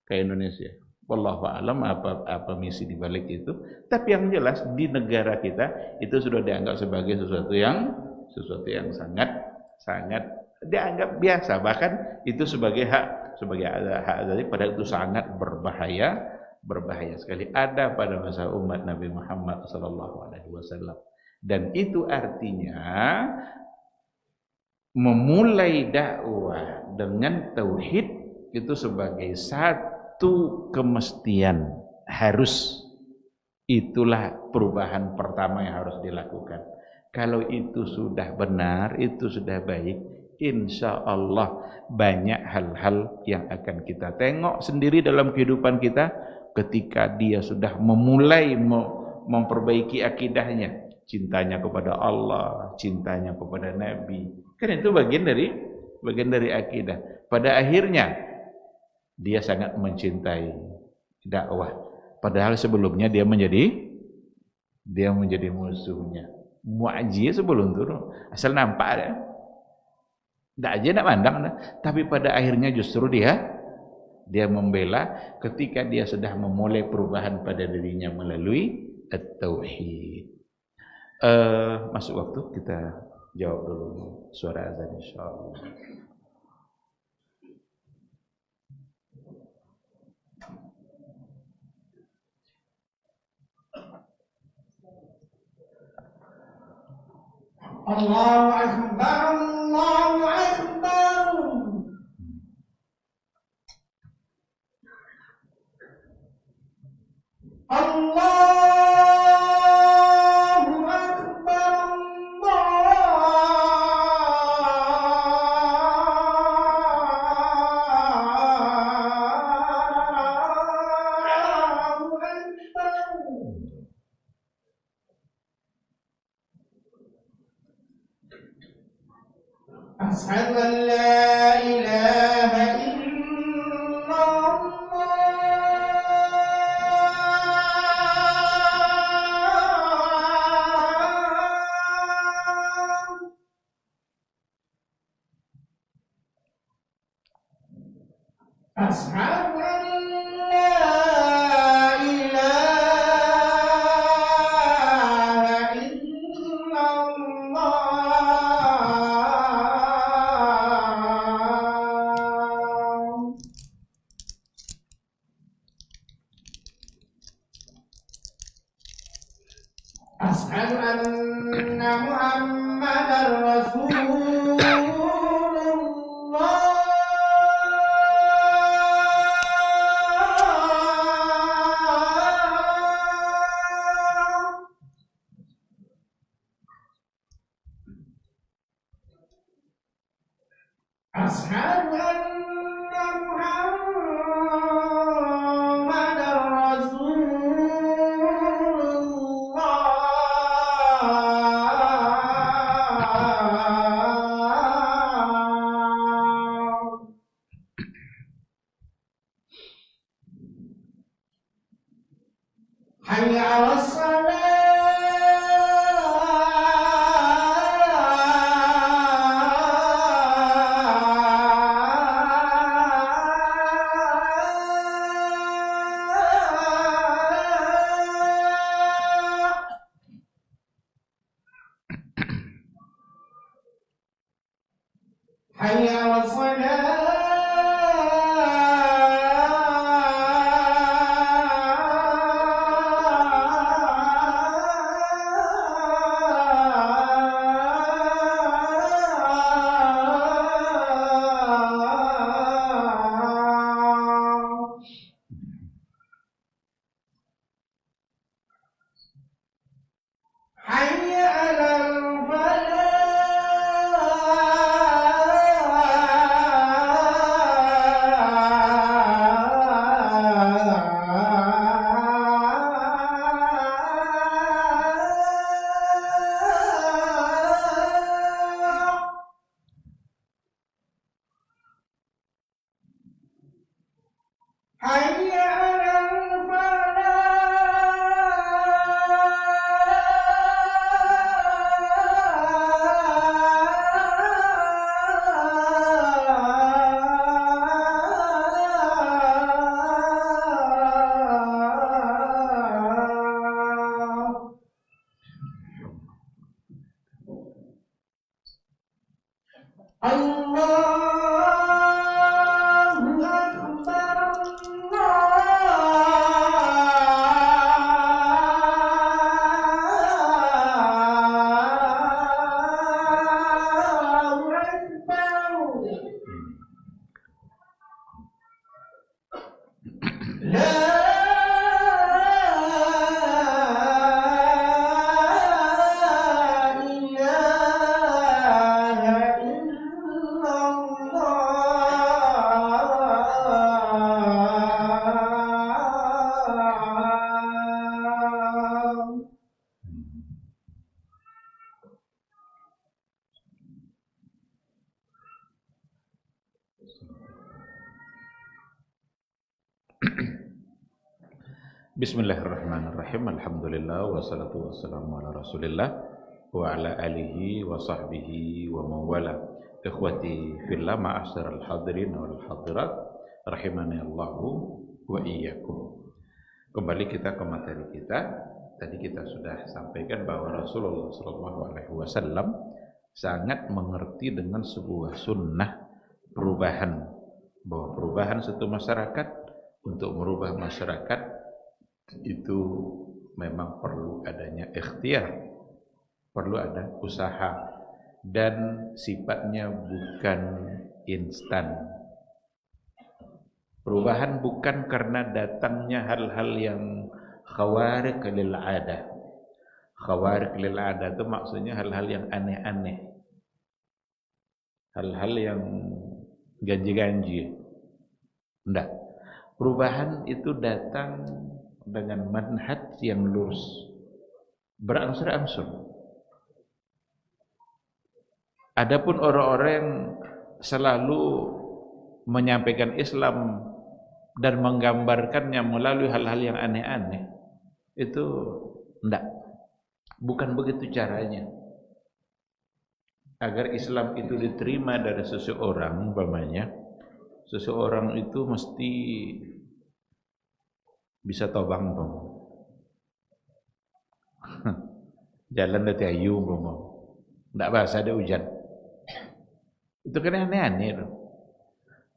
ke Indonesia. Wallahu a'lam apa misi di balik itu. Tapi yang jelas di negara kita itu sudah dianggap sebagai sesuatu yang sangat dianggap biasa, bahkan itu sebagai hak azazi, padahal itu sangat berbahaya sekali. Ada pada masa umat Nabi Muhammad SAW. Dan itu artinya memulai dakwah dengan tauhid itu sebagai satu kemestian, harus. Itulah perubahan pertama yang harus dilakukan. Kalau itu sudah benar, itu sudah baik, insya Allah banyak hal-hal yang akan kita tengok sendiri dalam kehidupan kita ketika dia sudah memulai memperbaiki akidahnya, cintanya kepada Allah, cintanya kepada Nabi. Kan itu bagian dari akidah. Pada akhirnya dia sangat mencintai dakwah. Padahal sebelumnya dia menjadi musuhnya. Mu'ajiyah sebelum turun asal nampak ya. Tak aja nak pandang dah. Tapi pada akhirnya justru dia membela ketika dia sudah memulai perubahan pada dirinya melalui at-tauhid. Masuk waktu kita jawab dulu suara azan insyaallah. Allahu Akbar, Allahu Akbar. Allahu Akbar, Allahu Akbar. Asyhadu an la ilaha illallah. أشهد أن لا إله إلا الله أشهد أن محمدا رسول الله أشهد أن محمدا رسول الله حي على الصلاة حي على الصلاة حي على الفلاح حي على الفلاح الله أكبر الله أكبر لا إله إلا الله Bismillahirrahmanirrahim. Alhamdulillah wassalatu wassalamu ala Rasulillah wa ala alihi wa sahbihi wa mawala. Ikhwati fillah, ma'asyiral hadirin wal hadirat, rahimani Allahu wa iyyakum. Kembali kita ke materi kita. Tadi kita sudah sampaikan bahwa Rasulullah SAW sangat mengerti dengan sebuah sunnah perubahan, bahwa perubahan satu masyarakat, untuk merubah masyarakat itu memang perlu adanya ikhtiar, perlu ada usaha, dan sifatnya bukan instan. Perubahan bukan karena datangnya hal-hal yang khawariq lil adah. Khawariq lil adah itu maksudnya hal-hal yang aneh-aneh, hal-hal yang ganji-ganji. Enggak. Perubahan itu datang dengan manhaj yang lurus, berangsur-angsur. Adapun orang-orang yang selalu menyampaikan Islam dan menggambarkannya melalui hal-hal yang aneh-aneh, itu enggak, bukan begitu caranya. Agar Islam itu diterima dari seseorang, umpamanya seseorang itu mesti bisa tobang tuh. Jalan dari ayu mau. Nggak bahasa ada hujan. Itu kan aneh-aneh tuh.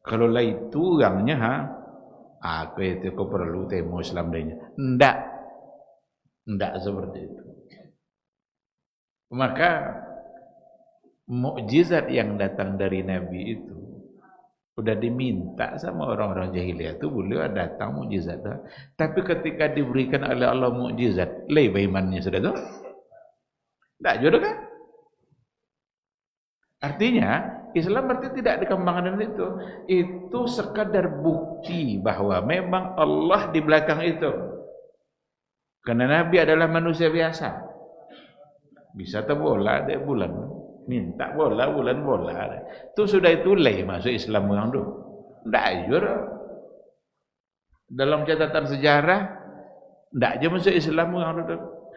Kalau lah itu orangnya aku itu kau perlu temu Islam dehnya. Ndak seperti itu. Maka mukjizat yang datang dari Nabi itu udah diminta sama orang-orang jahiliyah itu beliau datang mukjizat. Tapi ketika diberikan oleh Allah mukjizat, lebih imannya sudah tuh. Ndak jodoh kan? Artinya Islam berarti tidak dikembangkan itu. Itu sekadar bukti bahwa memang Allah di belakang itu. Karena Nabi adalah manusia biasa. Bisa terbola ada bulan. Minta bola, bulan bola. Itu sudah itu masuk Islam orang tu. Tidak ajur. Dalam catatan sejarah, tidak aja masuk Islam orang tu.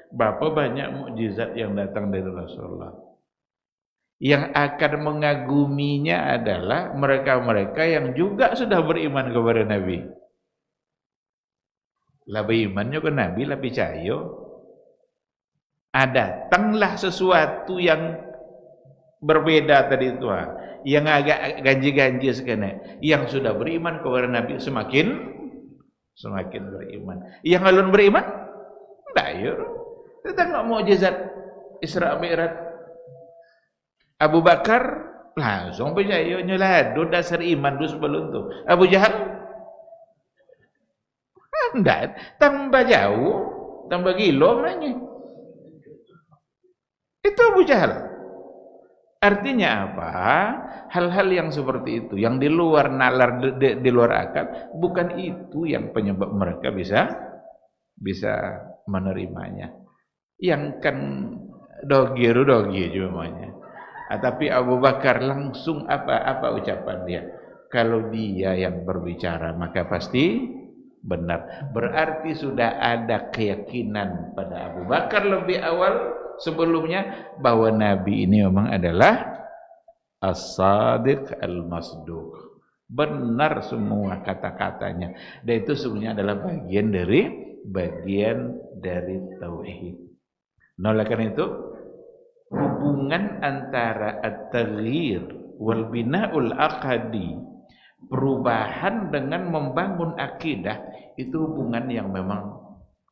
Berapa banyak mukjizat yang datang dari Rasulullah. Yang akan mengaguminya adalah mereka-mereka yang juga sudah beriman kepada Nabi. Lah berimannya ke Nabi, lah percaya. Datanglah sesuatu yang berbeda tadi itu, yang agak ganji-ganji sekena. Yang sudah beriman kepada Nabi semakin beriman. Yang belum beriman, tidak ya. Tentang mukjizat Isra Mi'raj. Abu Bakar langsung percaya nyelado dasar iman dulu sebelum itu. Abu Jahal tidak, tambah jauh, tambah gilo nanya. Itu Abu Jahal. Artinya apa? Hal-hal yang seperti itu, yang di luar nalar, di luar akal, bukan itu yang penyebab mereka bisa menerimanya. Yang kan dogi cumanya. Tapi Abu Bakar langsung apa ucapan dia? Kalau dia yang berbicara maka pasti benar. Berarti sudah ada keyakinan pada Abu Bakar lebih awal sebelumnya bahwa Nabi ini memang adalah as-sadiq al-masduq. Benar semua kata-katanya. Dan itu sebenarnya adalah bagian dari tauhid. Nah, oleh karena itu hubungan antara at-taghyir wal bina'ul aqadi, perubahan dengan membangun akidah, itu hubungan yang memang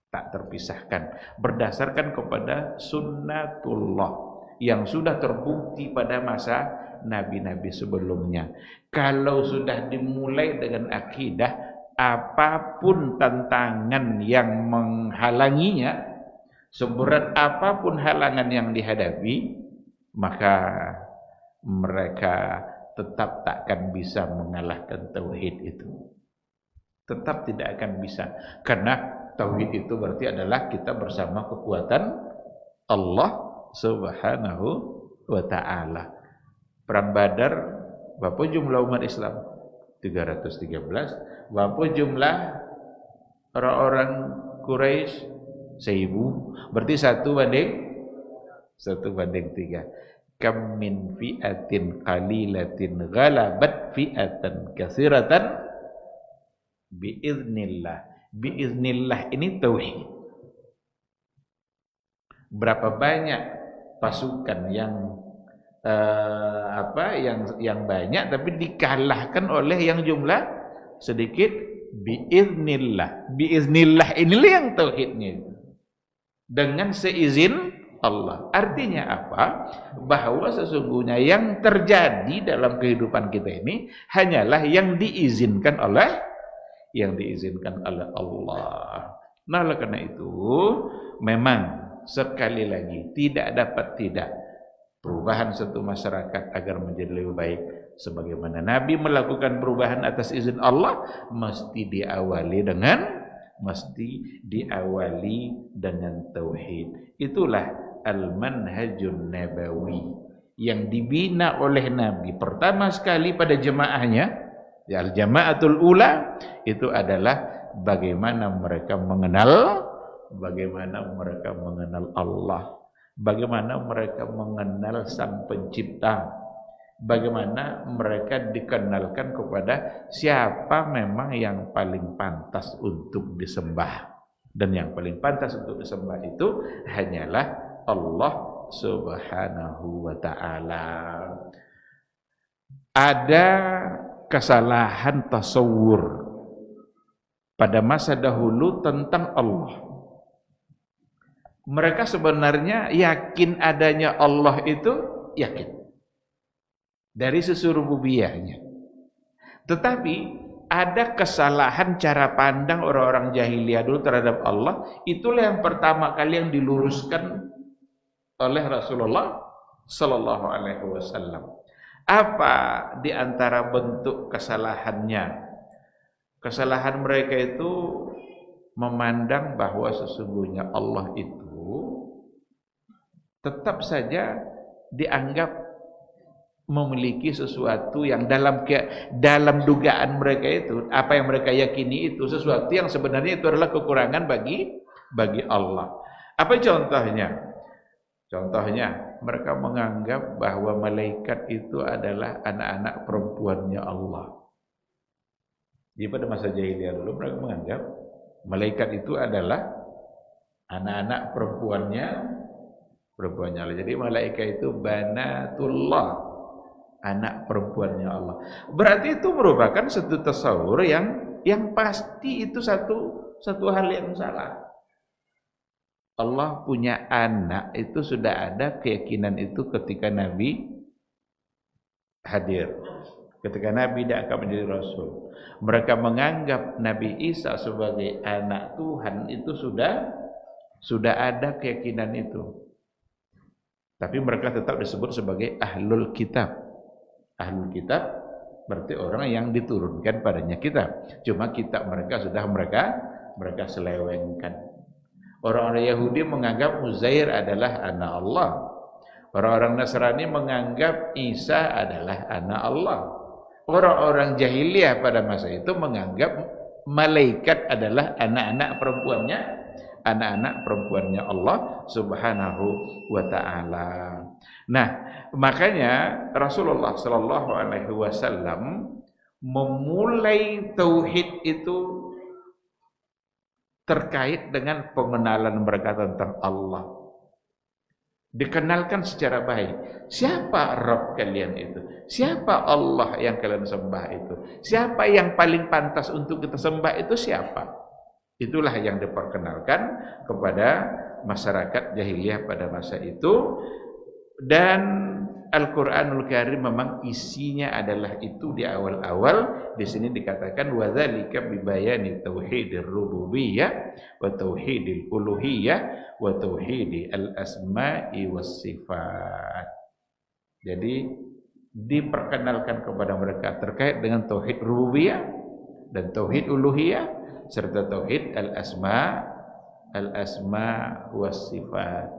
tak terpisahkan berdasarkan kepada sunnatullah yang sudah terbukti pada masa nabi-nabi sebelumnya. Kalau sudah dimulai dengan akidah, apapun tantangan yang menghalanginya, seberat apapun halangan yang dihadapi, maka mereka tetap takkan bisa mengalahkan tauhid itu. Tetap tidak akan bisa. Karena tauhid itu berarti adalah kita bersama kekuatan Allah Subhanahu wa ta'ala. Perang Badar, berapa jumlah umat Islam? 313. Berapa jumlah orang-orang Quraisy? 1000. Berarti 1:3. Kam min fi'atin qalilatin ghalabat fi'atan katsiratan biiznillah. Biiznillah ini tauhid. Berapa banyak pasukan yang yang banyak tapi dikalahkan oleh yang jumlah sedikit biiznillah. Biiznillah inilah yang tauhidnya. Dengan seizin Allah. Artinya apa? Bahwa sesungguhnya yang terjadi dalam kehidupan kita ini hanyalah yang diizinkan oleh Allah. Nah, oleh karena itu memang sekali lagi tidak perubahan satu masyarakat agar menjadi lebih baik sebagaimana Nabi melakukan perubahan atas izin Allah mesti diawali dengan tauhid. Itulah al-manhajun nabawi yang dibina oleh Nabi pertama sekali pada jemaahnya, al-jamaatul ula, itu adalah bagaimana mereka mengenal Allah, bagaimana mereka mengenal Sang Pencipta, bagaimana mereka dikenalkan kepada siapa memang yang paling pantas untuk disembah. Dan yang paling pantas untuk disembah itu hanyalah Allah Subhanahu wa ta'ala. Ada kesalahan tasawur pada masa dahulu tentang Allah. Mereka sebenarnya yakin adanya Allah itu, yakin dari sisi rububiyahnya. Tetapi ada kesalahan cara pandang orang-orang jahiliyah dulu terhadap Allah. Itulah yang pertama kali yang diluruskan oleh Rasulullah sallallahu alaihi wasallam. Apa di antara bentuk kesalahannya? Kesalahan mereka itu memandang bahwa sesungguhnya Allah itu tetap saja dianggap memiliki sesuatu yang dalam dugaan mereka itu, apa yang mereka yakini itu sesuatu yang sebenarnya itu adalah kekurangan bagi Allah. Apa contohnya? Contohnya mereka menganggap bahwa malaikat itu adalah anak-anak perempuannya Allah. Di pada masa jahiliyah dulu mereka menganggap malaikat itu adalah anak-anak perempuannya Allah. Jadi malaikat itu banatullah, anak perempuannya Allah. Berarti itu merupakan satu tasawur yang pasti itu satu hal yang salah. Allah punya anak itu sudah ada keyakinan itu ketika Nabi hadir. Ketika Nabi tidak akan menjadi Rasul. Mereka menganggap Nabi Isa sebagai anak Tuhan itu sudah ada keyakinan itu. Tapi mereka tetap disebut sebagai ahlul kitab. Ahlul kitab berarti orang yang diturunkan padanya kitab. Cuma kitab mereka sudah mereka selewengkan. Orang-orang Yahudi menganggap Uzair adalah anak Allah. Orang-orang Nasrani menganggap Isa adalah anak Allah. Orang-orang jahiliyah pada masa itu menganggap malaikat adalah anak-anak perempuannya Allah Subhanahu wa ta'ala. Nah, makanya Rasulullah sallallahu alaihi wasallam memulai tauhid itu terkait dengan pengenalan mereka tentang Allah. Dikenalkan secara baik. Siapa Rabb kalian itu? Siapa Allah yang kalian sembah itu? Siapa yang paling pantas untuk kita sembah itu siapa? Itulah yang diperkenalkan kepada masyarakat jahiliyah pada masa itu. Dan Al-Qur'anul Karim memang isinya adalah itu di awal-awal. Di sini dikatakan wadzalika bibayani tauhidir rububiyyah wa tauhidil uluhiyyah wa tauhidil asma'i was sifat. Jadi diperkenalkan kepada mereka terkait dengan tauhid rububiyah dan tauhid uluhiyah serta tauhid al-asma was sifat.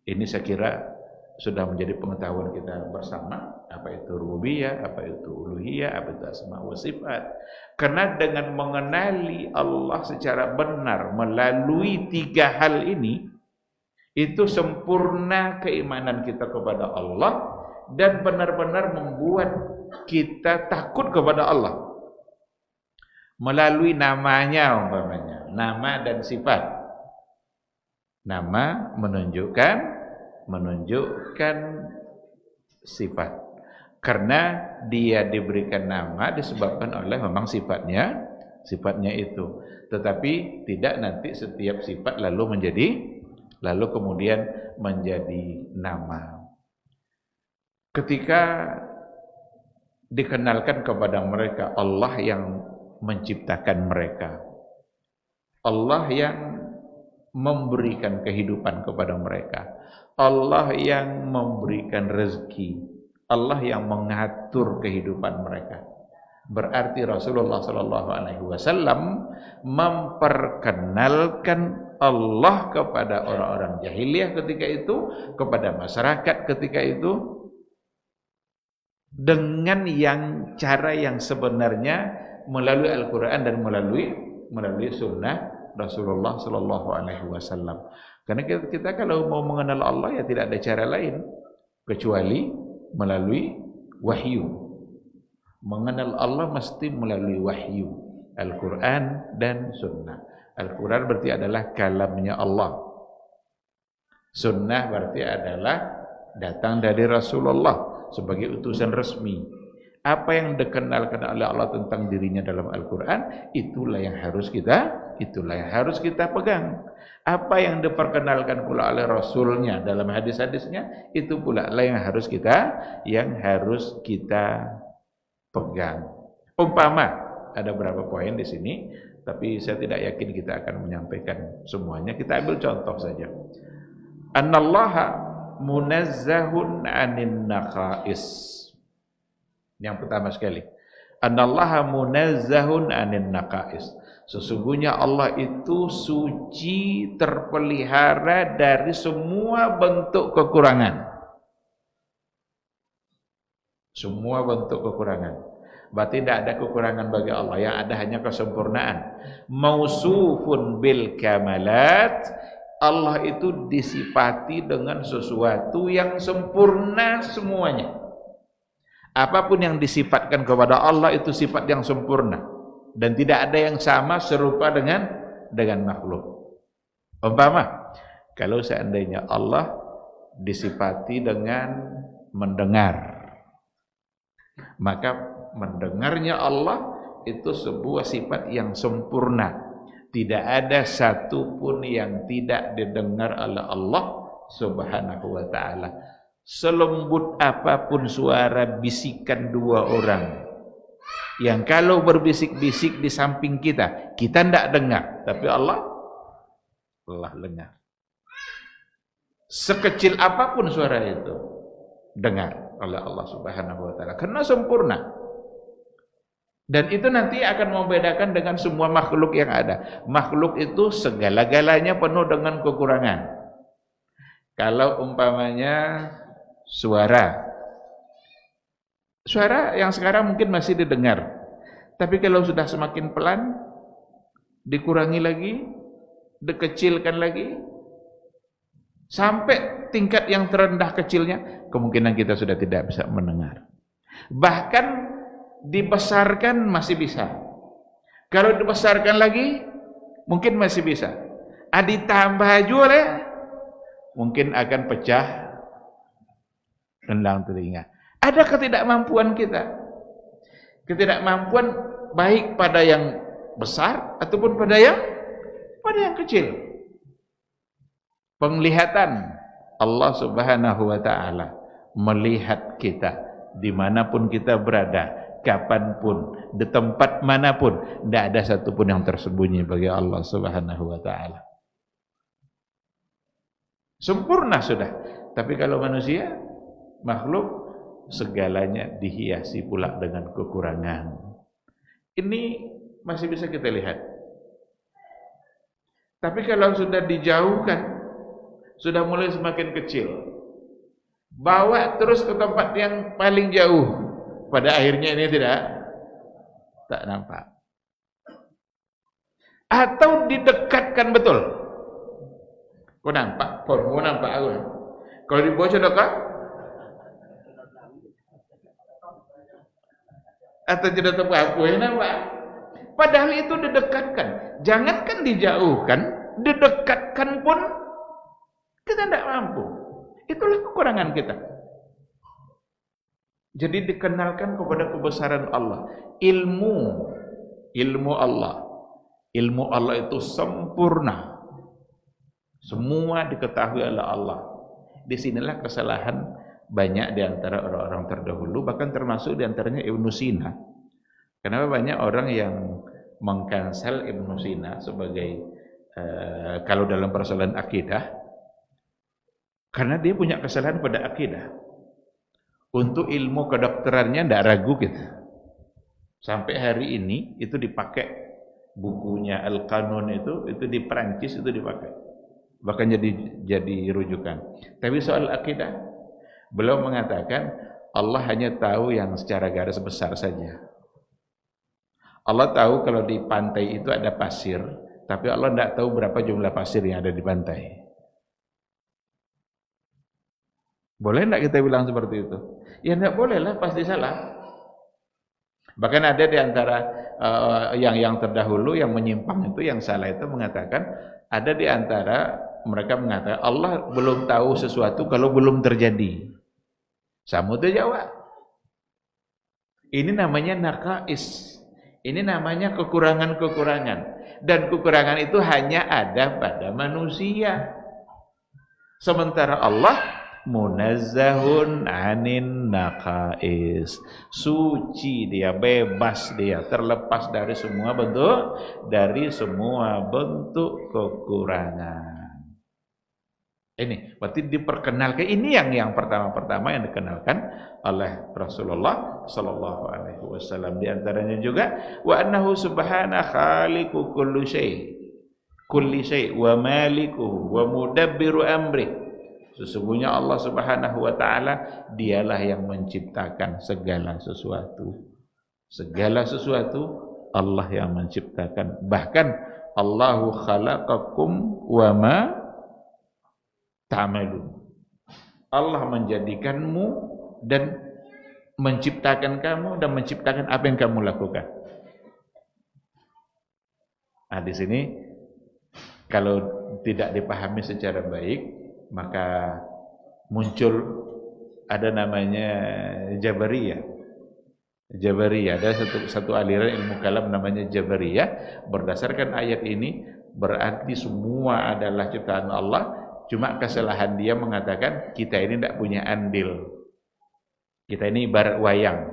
Ini saya kira sudah menjadi pengetahuan kita bersama apa itu rububiyah, apa itu uluhiyah, apa itu asma wa sifat. Karena dengan mengenali Allah secara benar melalui tiga hal ini, itu sempurna keimanan kita kepada Allah dan benar-benar membuat kita takut kepada Allah melalui namanya, umpamanya nama dan sifat. Nama menunjukkan sifat. Karena dia diberikan nama disebabkan oleh memang sifatnya itu. Tetapi tidak nanti setiap sifat lalu kemudian menjadi nama. Ketika dikenalkan kepada mereka Allah yang menciptakan mereka, Allah yang memberikan kehidupan kepada mereka, Allah yang memberikan rezeki, Allah yang mengatur kehidupan mereka. Berarti Rasulullah sallallahu alaihi wasallam memperkenalkan Allah kepada orang-orang jahiliyah ketika itu, kepada masyarakat ketika itu dengan cara yang sebenarnya melalui Al-Qur'an dan melalui sunnah Rasulullah sallallahu alaihi wasallam. Karena kita kalau mau mengenal Allah ya tidak ada cara lain kecuali melalui wahyu. Mengenal Allah mesti melalui wahyu, Al-Quran dan Sunnah. Al-Quran berarti adalah kalamnya Allah. Sunnah berarti adalah datang dari Rasulullah sebagai utusan resmi. Apa yang dikenalkan oleh Allah tentang dirinya dalam Al-Quran, itulah yang harus kita pegang. Apa yang diperkenalkan pula oleh Rasulnya dalam hadis-hadisnya, itu pula lah yang harus kita pegang. Umpama ada berapa poin di sini, tapi saya tidak yakin kita akan menyampaikan semuanya. Kita ambil contoh saja. Annallaha munazzahun 'anin naqais. Yang pertama sekali, Annallaha munazzahun 'anin naqais. Sesungguhnya Allah itu suci, terpelihara dari semua bentuk kekurangan. Semua bentuk kekurangan. Berarti tidak ada kekurangan bagi Allah, yang ada hanya kesempurnaan. Mausufun bil kamalat. Allah itu disifati dengan sesuatu yang sempurna semuanya. Apapun yang disifatkan kepada Allah itu sifat yang sempurna. Dan tidak ada yang sama serupa dengan makhluk. Umpama, kalau seandainya Allah disifati dengan mendengar, maka mendengarnya Allah itu sebuah sifat yang sempurna. Tidak ada satu pun yang tidak didengar oleh Allah Subhanahu wa ta'ala. Selembut apapun suara bisikan dua orang, yang kalau berbisik-bisik di samping kita tidak dengar, tapi Allah dengar. Sekecil apapun suara itu dengar oleh Allah Subhanahu wa ta'ala, karena sempurna. Dan itu nanti akan membedakan dengan semua makhluk yang ada. Makhluk itu segala-galanya penuh dengan kekurangan. Kalau umpamanya suara yang sekarang mungkin masih didengar, tapi kalau sudah semakin pelan, dikurangi lagi, dikecilkan lagi, sampai tingkat yang terendah kecilnya, kemungkinan kita sudah tidak bisa mendengar. Bahkan dibesarkan masih bisa. Kalau dibesarkan lagi, mungkin masih bisa. Ditambah juga, mungkin akan pecah rendang telinga. Ada ketidakmampuan kita. Ketidakmampuan baik pada yang besar ataupun pada yang kecil. Penglihatan Allah Subhanahu wa ta'ala melihat kita dimanapun kita berada, kapanpun, di tempat manapun, tidak ada satupun yang tersembunyi bagi Allah Subhanahu wa ta'ala. Sempurna sudah. Tapi kalau manusia, makhluk, segalanya dihiasi pula dengan kekurangan. Ini masih bisa kita lihat. Tapi kalau sudah dijauhkan, sudah mulai semakin kecil, bawa terus ke tempat yang paling jauh, pada akhirnya ini tak nampak. Atau didekatkan betul. Kau nampak? Kau nampak aku. Kalau dibawa dekat, atau tidak tahu apa yang nampak. Padahal itu didekatkan. Jangankan dijauhkan, didekatkan pun kita tidak mampu. Itulah kekurangan kita. Jadi dikenalkan kepada kebesaran Allah. Ilmu Allah. Ilmu Allah itu sempurna. Semua diketahui oleh Allah. Disinilah kesalahan banyak di antara orang-orang terdahulu, bahkan termasuk di antaranya Ibnu Sina. Kenapa banyak orang yang mengkansel Ibnu Sina sebagai kalau dalam persoalan akidah? Karena dia punya kesalahan pada akidah. Untuk ilmu kedokterannya tidak ragu kita. Sampai hari ini itu dipakai bukunya Al-Qanun itu di Perancis itu dipakai. Bahkan jadi rujukan. Tapi soal akidah, beliau mengatakan Allah hanya tahu yang secara garis besar saja. Allah tahu kalau di pantai itu ada pasir, tapi Allah tidak tahu berapa jumlah pasir yang ada di pantai. Boleh enggak kita bilang seperti itu? Ya enggak boleh lah, pasti salah. Bahkan ada di antara yang terdahulu yang menyimpang itu, yang salah itu mengatakan, ada di antara mereka mengatakan Allah belum tahu sesuatu kalau belum terjadi. Sama itu jawab. Ini namanya naqais. Ini namanya kekurangan-kekurangan. Dan kekurangan itu hanya ada pada manusia. Sementara Allah munazzahun anin naqais. Suci dia, bebas dia, terlepas dari semua bentuk kekurangan. Ini berarti diperkenalkan, ini yang pertama-pertama yang dikenalkan oleh Rasulullah sallallahu alaihi wasallam. Di antaranya juga wa annahu subhana khaliqu kulli syai wa malikuhu wa mudabbiru amri. Sesungguhnya Allah Subhanahu wa taala dialah yang menciptakan segala sesuatu. Segala sesuatu Allah yang menciptakan. Bahkan Allahu khalaqakum wa ma ta'malun. Allah menjadikanmu dan menciptakan kamu dan menciptakan apa yang kamu lakukan. Nah, di sini kalau tidak dipahami secara baik, maka muncul ada namanya Jabariyah. Jabariyah, ada satu aliran ilmu kalam namanya Jabariyah. Berdasarkan ayat ini berarti semua adalah ciptaan Allah. Cuma kesalahan dia mengatakan kita ini tidak punya andil. Kita ini ibarat wayang.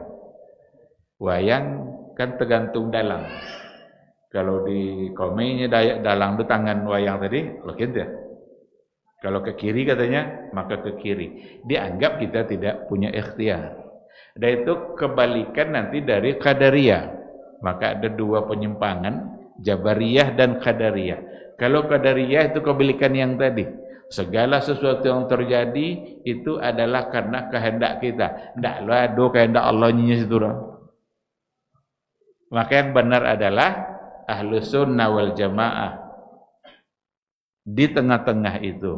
Wayang kan tergantung dalang. Kalau di komenya dalang itu tangan wayang tadi, begitu ya. Kalau ke kiri katanya, maka ke kiri. Dianggap kita tidak punya ikhtiar. Dan itu kebalikan nanti dari Qadariyah. Maka ada dua penyimpangan, Jabariyah dan Qadariyah. Kalau Qadariyah itu kebalikan yang tadi. Segala sesuatu yang terjadi itu adalah karena kehendak kita. Tidaklah ada kehendak Allah nyinya situ. Maka yang benar adalah Ahlus Sunnah wal Jamaah. Di tengah-tengah itu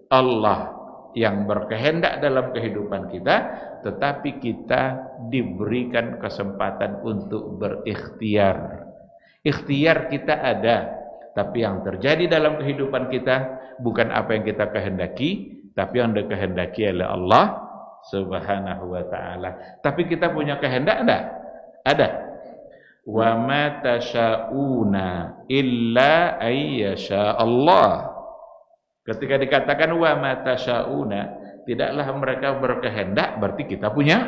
Allah yang berkehendak dalam kehidupan kita, tetapi kita diberikan kesempatan untuk berikhtiar. Ikhtiar kita ada, tapi yang terjadi dalam kehidupan kita bukan apa yang kita kehendaki, tapi yang dikehendaki oleh Allah Subhanahu wa taala. Tapi kita punya kehendak enggak? Ada. Wa ma tasyauna illa ayyasha Allah. Ketika dikatakan wa ma tasyauna, tidaklah mereka berkehendak, berarti kita punya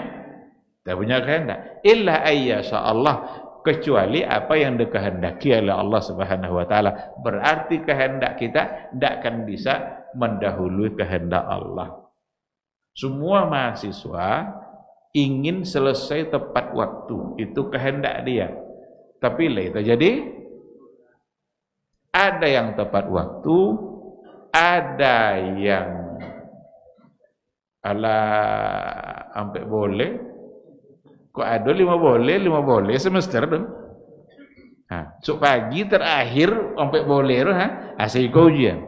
kehendak. Illa ayyasha Allah, kecuali apa yang dikehendaki oleh Allah Subhanahu wa taala. Berarti kehendak kita tidak akan bisa mendahului kehendak Allah. Semua mahasiswa ingin selesai tepat waktu, itu kehendak dia. Tapi lah itu jadi ada yang tepat waktu, ada yang ala sampai boleh. Kok ada 5 boleh semester dong. Ha, so pagi terakhir sampai boleh ha, asal kau ujian.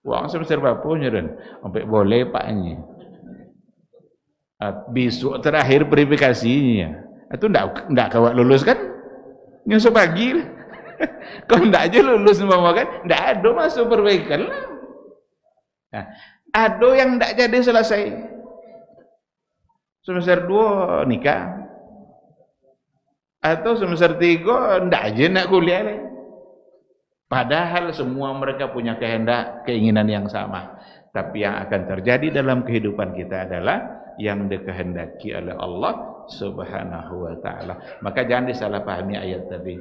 Wang semester berapa nyeran? Sampai boleh paknya. Besok terakhir verifikasinya. Itu ndak kawat lulus kan? Nyusul pagi. Kau ndak aja lulus semua kan? Ndak ada masuk perbaikan lah. Nah, ada yang ndak jadi selesai. Semester 2 nikah. Atau semester 3 ndak aja nak kuliah lah. Padahal semua mereka punya kehendak, keinginan yang sama. Tapi yang akan terjadi dalam kehidupan kita adalah yang dikehendaki oleh Allah Subhanahu wa taala. Maka jangan disalahpahami ayat tadi.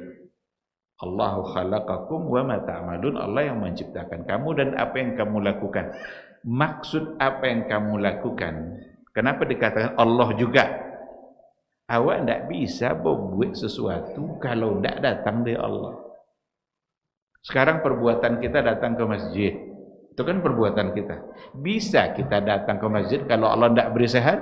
Allahu khalaqakum wa ma ta'malun. Allah yang menciptakan kamu dan apa yang kamu lakukan. Maksud apa yang kamu lakukan? Kenapa dikatakan Allah juga? Awak tidak bisa berbuat sesuatu kalau tidak datang dari Allah. Sekarang perbuatan kita datang ke masjid. Itu kan perbuatan kita. Bisa kita datang ke masjid kalau Allah tidak beri sehat?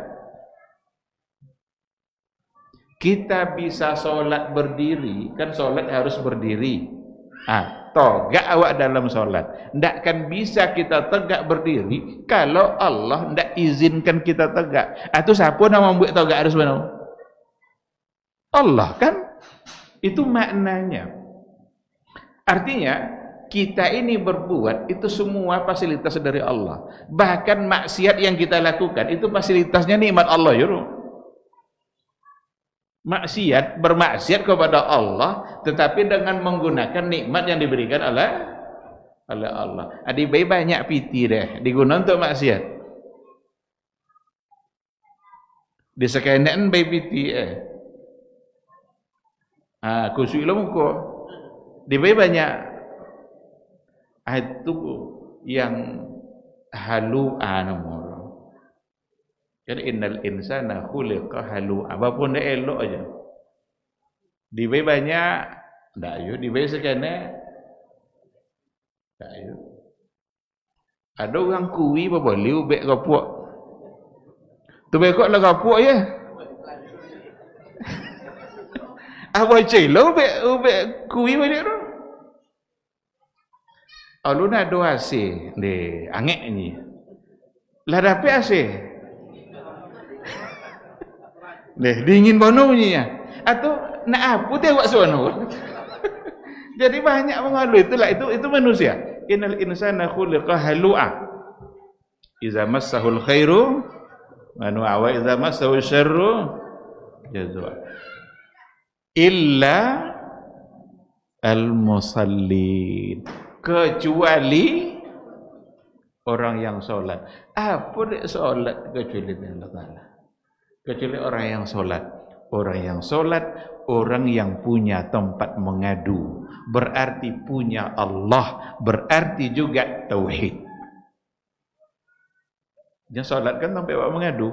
Kita bisa sholat berdiri, kan sholat harus berdiri. tegak awak dalam solat. Ndak akan bisa kita tegak berdiri kalau Allah ndak izinkan kita tegak. Atau siapa nama membuat tegak harus mana? Allah kan? Itu maknanya. Artinya kita ini berbuat itu semua fasilitas dari Allah. Bahkan maksiat yang kita lakukan itu fasilitasnya nikmat Allah ya. Bermaksiat kepada Allah tetapi dengan menggunakan nikmat yang diberikan oleh Allah. Adi bayi banyak piti deh digunakan untuk maksiat. Di sekenan bayi piti kusui lo muko. Di bayi banyak itu yang halu'an nomor. Jadi innal insana khuliqa halu'a. Apapun dia elok aja. Di bayi banyak, tak yuk. Di bayi sekena, tak yuk. Ada orang kui apa boleh ubek kapuk. Tu bayi kok lah kapuk ya. Apa cilo ubek kui balik tu. Aluna doa si, de angek ni. Lah dapat asih. Deh, dingin bononya. Atau nak apa dia buat sono. Jadi banyak mengalu itulah itu manusia. Innal insana khuliqa halu'a. Iza massahul khairu manu'a wa iza massahu syarru jazua. Illa al-musallin. Kecuali orang yang solat. Apa dia solat kecuali Allah Ta'ala? Kecuali orang yang solat. Orang yang solat, orang yang punya tempat mengadu. Berarti punya Allah. Berarti juga tauhid. Yang solat kan sampai awak mengadu.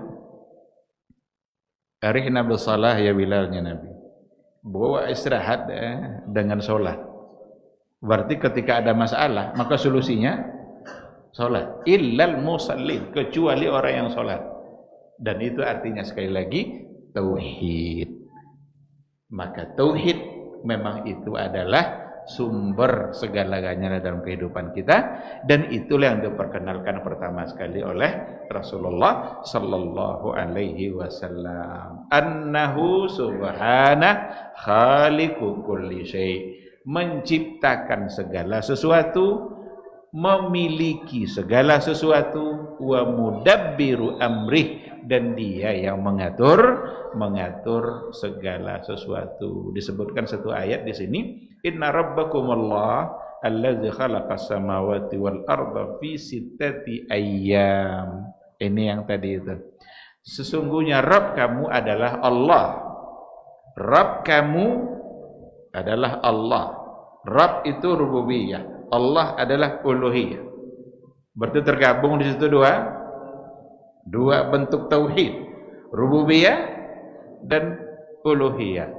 Arihna bisalah ya Bilalnya Nabi. Bawa istirahat dengan solat. Berarti ketika ada masalah, maka solusinya solat. Illal musallin, kecuali orang yang solat. Dan itu artinya sekali lagi tauhid. Maka tauhid memang itu adalah sumber segala-galanya dalam kehidupan kita, dan itulah yang diperkenalkan pertama sekali oleh Rasulullah sallallahu alaihi wasallam. Annahu subhana khaliqu kulli syai', menciptakan segala sesuatu, memiliki segala sesuatu, wa mudabbiru amrih, dan dia yang mengatur segala sesuatu. Disebutkan satu ayat di sini, inna rabbakumullah allazi khalaqas samawati wal arda fi sittati ayyam. Ini yang tadi itu. Sesungguhnya Rabb kamu adalah Allah. Rabb kamu adalah Allah. Rabb itu rububiyah, Allah adalah uluhiyah. Berarti tergabung di situ dua bentuk tauhid, rububiyah dan uluhiyah.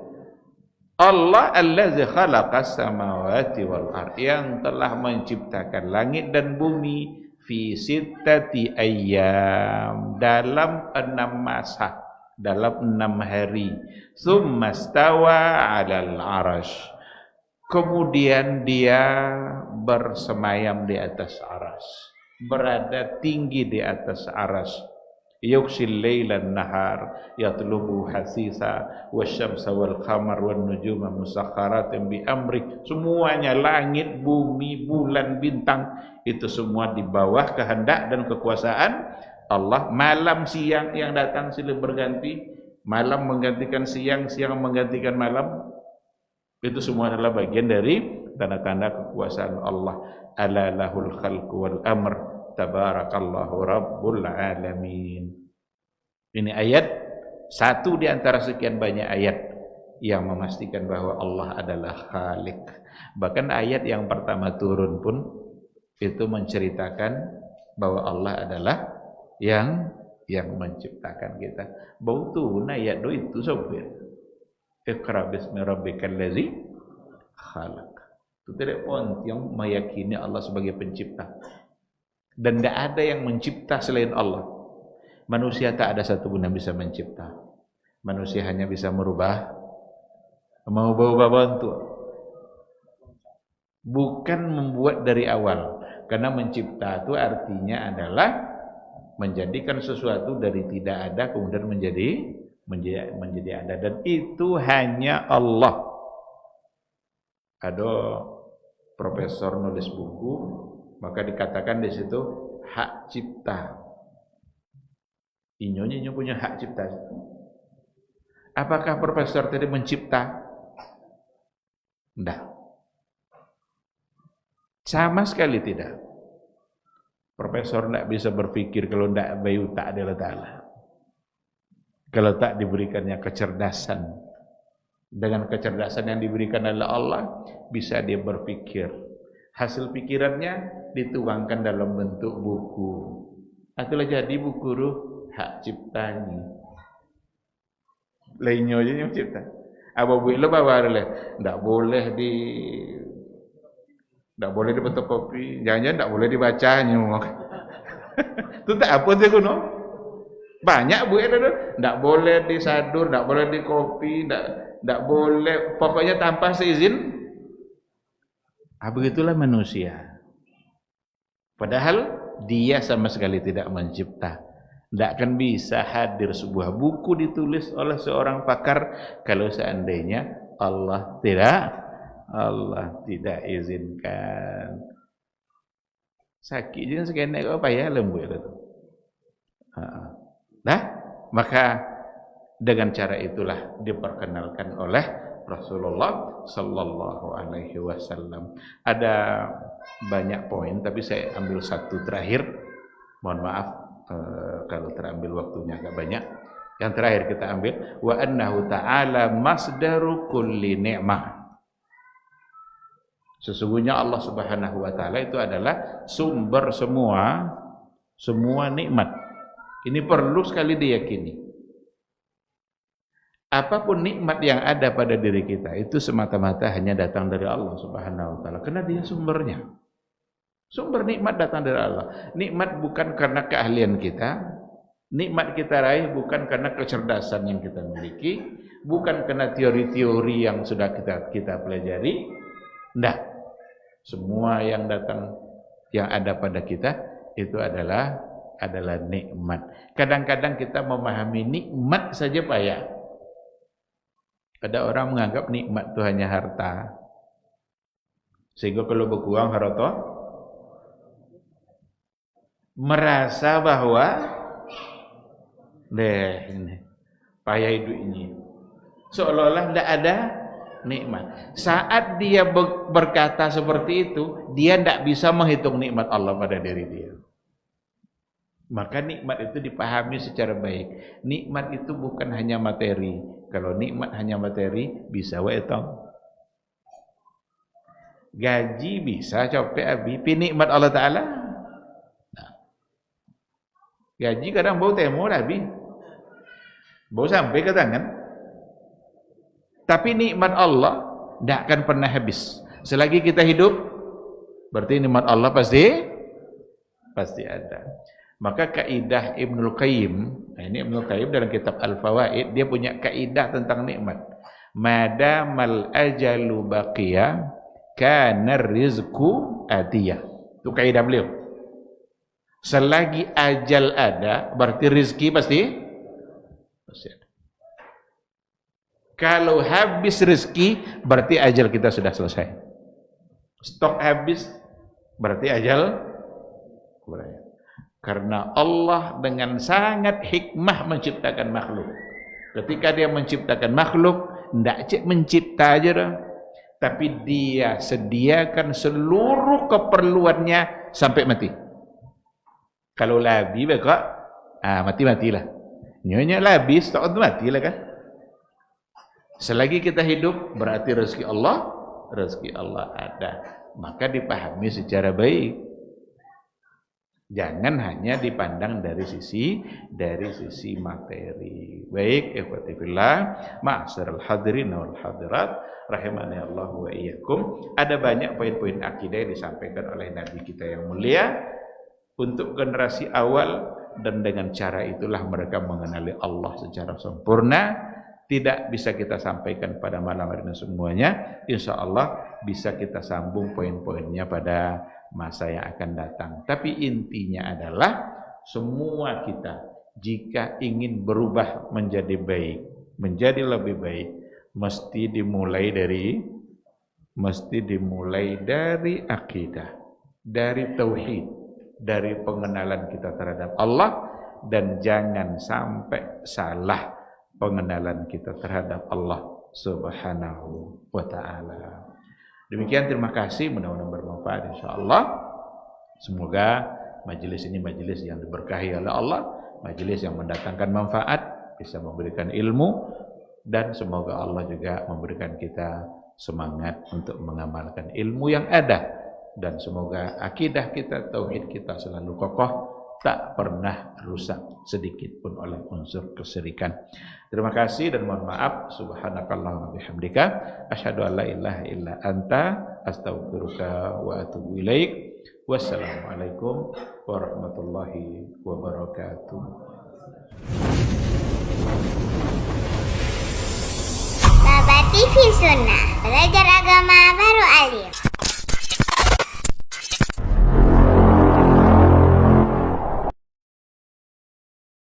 Allah allazi khalaqas samawati wal ard, yang telah menciptakan langit dan bumi, fi sittati ayyam, dalam 6 masa, dalam 6 hari. Tsumma stawa 'alal 'arsy, kemudian dia bersemayam di atas aras, berada tinggi di atas aras. Yughsil lailan nahar yatlubu hasisa wasyamsa wal qamar wan nujuma musakhkharatin bi amri. Semuanya, langit, bumi, bulan, bintang, itu semua di bawah kehendak dan kekuasaan Allah. Malam siang yang datang silih berganti, malam menggantikan siang, siang menggantikan malam. Itu semua adalah bagian dari tanda-tanda kekuasaan Allah. Ala lahul khalqu wal amr tabarakallahu rabbul alamin. Ini ayat satu di antara sekian banyak ayat yang memastikan bahwa Allah adalah Khalik. Bahkan ayat yang pertama turun pun itu menceritakan bahwa Allah adalah yang menciptakan kita. Bautu ayat itu sobir. Iqra bismi rabbikal ladzi khalaq. Itu tidak pun yang meyakini Allah sebagai pencipta. Dan tidak ada yang mencipta selain Allah. Manusia tak ada satu pun yang bisa mencipta. Manusia hanya bisa merubah, mau bawa bentuk. bukan membuat dari awal. Karena mencipta itu artinya adalah menjadikan sesuatu dari tidak ada kemudian menjadi ada, dan itu hanya Allah. Ada profesor nulis buku, maka dikatakan di situ hak cipta. Inyo punya hak cipta. Apakah profesor tadi mencipta? Tidak. Sama sekali tidak. Profesor tidak bisa berpikir kalau tidak bayu tak ada ta'ala. Kalau tak diberikannya kecerdasan. Dengan kecerdasan yang diberikan oleh Allah, bisa dia berpikir. Hasil pikirannya dituangkan dalam bentuk buku. Itulah jadi buku ruh hak ciptanya. Lainnya aja yang cipta. Apa boleh bawa le? Tak boleh di fotokopi. Jangan-jangan tak boleh dibacanya. Itu tak apa dia kuno. Banyak buat itu. Tak boleh disadur, tak boleh dikopi, tak boleh. Pokoknya tanpa seizin. Begitulah manusia. Padahal dia sama sekali tidak mencipta. Tidak akan bisa hadir sebuah buku ditulis oleh seorang pakar kalau seandainya Allah tidak izinkan. Sakit je sekian apa ya lembut itu. Maka dengan cara itulah diperkenalkan oleh Rasulullah sallallahu alaihi wasallam. Ada banyak poin tapi saya ambil satu terakhir. Mohon maaf kalau terambil waktunya agak banyak. Yang terakhir kita ambil wa annahu ta'ala masdaru kulli ni'mah. Sesungguhnya Allah Subhanahu wa taala itu adalah sumber semua nikmat. Ini perlu sekali diyakini. Apapun nikmat yang ada pada diri kita itu semata-mata hanya datang dari Allah Subhanahu wa taala karena dia sumbernya. Sumber nikmat datang dari Allah. Nikmat bukan karena keahlian kita, nikmat kita raih bukan karena kecerdasan yang kita miliki, bukan karena teori-teori yang sudah kita pelajari. Tidak. Semua yang datang, yang ada pada kita itu adalah nikmat. Kadang-kadang kita memahami nikmat saja payah. Ada orang menganggap nikmat itu hanya harta. Sehingga kalau berkurang harta, merasa bahwa ini payah hidup ini. Seolah-olah tidak ada nikmat. Saat dia berkata seperti itu, dia tidak bisa menghitung nikmat Allah pada diri dia. Maka nikmat itu dipahami secara baik. Nikmat itu bukan hanya materi. Kalau nikmat hanya materi, bisa waetong. Gaji bisa capek habis. Tapi nikmat Allah Ta'ala, gaji kadang bau temo lah habis. Bau sampai ke tangan. Tapi nikmat Allah tidak akan pernah habis. Selagi kita hidup, berarti nikmat Allah pasti ada. Maka kaidah Ibnul Qayyim, ini Ibnul Qayyim dalam kitab Al-Fawaid, dia punya kaidah tentang nikmat. Madamal ajalu baqiya kana rizqu atiyah. Itu kaidah beliau. Selagi ajal ada, berarti rezeki pasti ada. Kalau habis rezeki, berarti ajal kita sudah selesai. Stok habis, berarti ajal berakhir. Karena Allah dengan sangat hikmah menciptakan makhluk. Ketika dia menciptakan makhluk, tidak cek mencipta aja dah. Tapi dia sediakan seluruh keperluannya sampai mati. Kalau labi bekak, mati-matilah. Nyonya labi, stok itu matilah kan. Selagi kita hidup, berarti rezeki Allah ada. Maka dipahami secara baik. Jangan hanya dipandang dari sisi materi. Baik, ikhwati fillah, ma'asyiral hadirin wal hadirat, rahimani Allah wa iyyakum. Ada banyak poin-poin akidah yang disampaikan oleh Nabi kita yang mulia untuk generasi awal, dan dengan cara itulah mereka mengenali Allah secara sempurna. tidak bisa kita sampaikan pada malam hari ini semuanya. Insya Allah bisa kita sambung poin-poinnya pada masa yang akan datang. Tapi intinya adalah semua kita jika ingin berubah menjadi baik, menjadi lebih baik, mesti dimulai dari akidah, dari tauhid, dari pengenalan kita terhadap Allah, dan jangan sampai salah pengenalan kita terhadap Allah Subhanahu wa ta'ala. Demikian, terima kasih, mudah-mudahan bermanfaat insyaallah. Semoga majelis ini majelis yang diberkahi oleh Allah, majelis yang mendatangkan manfaat, bisa memberikan ilmu, dan semoga Allah juga memberikan kita semangat untuk mengamalkan ilmu yang ada, dan semoga akidah kita, tauhid kita selalu kokoh, tak pernah rusak sedikit pun oleh unsur kesyirikan. Terima kasih dan mohon maaf. Subhanakallahumma bihamdika asyhadu an la ilaha illa anta astaghfiruka wa atubu ilaik. Wassalamualaikum warahmatullahi wabarakatuh. Baba TV Sunnah, belajar agama baru alim.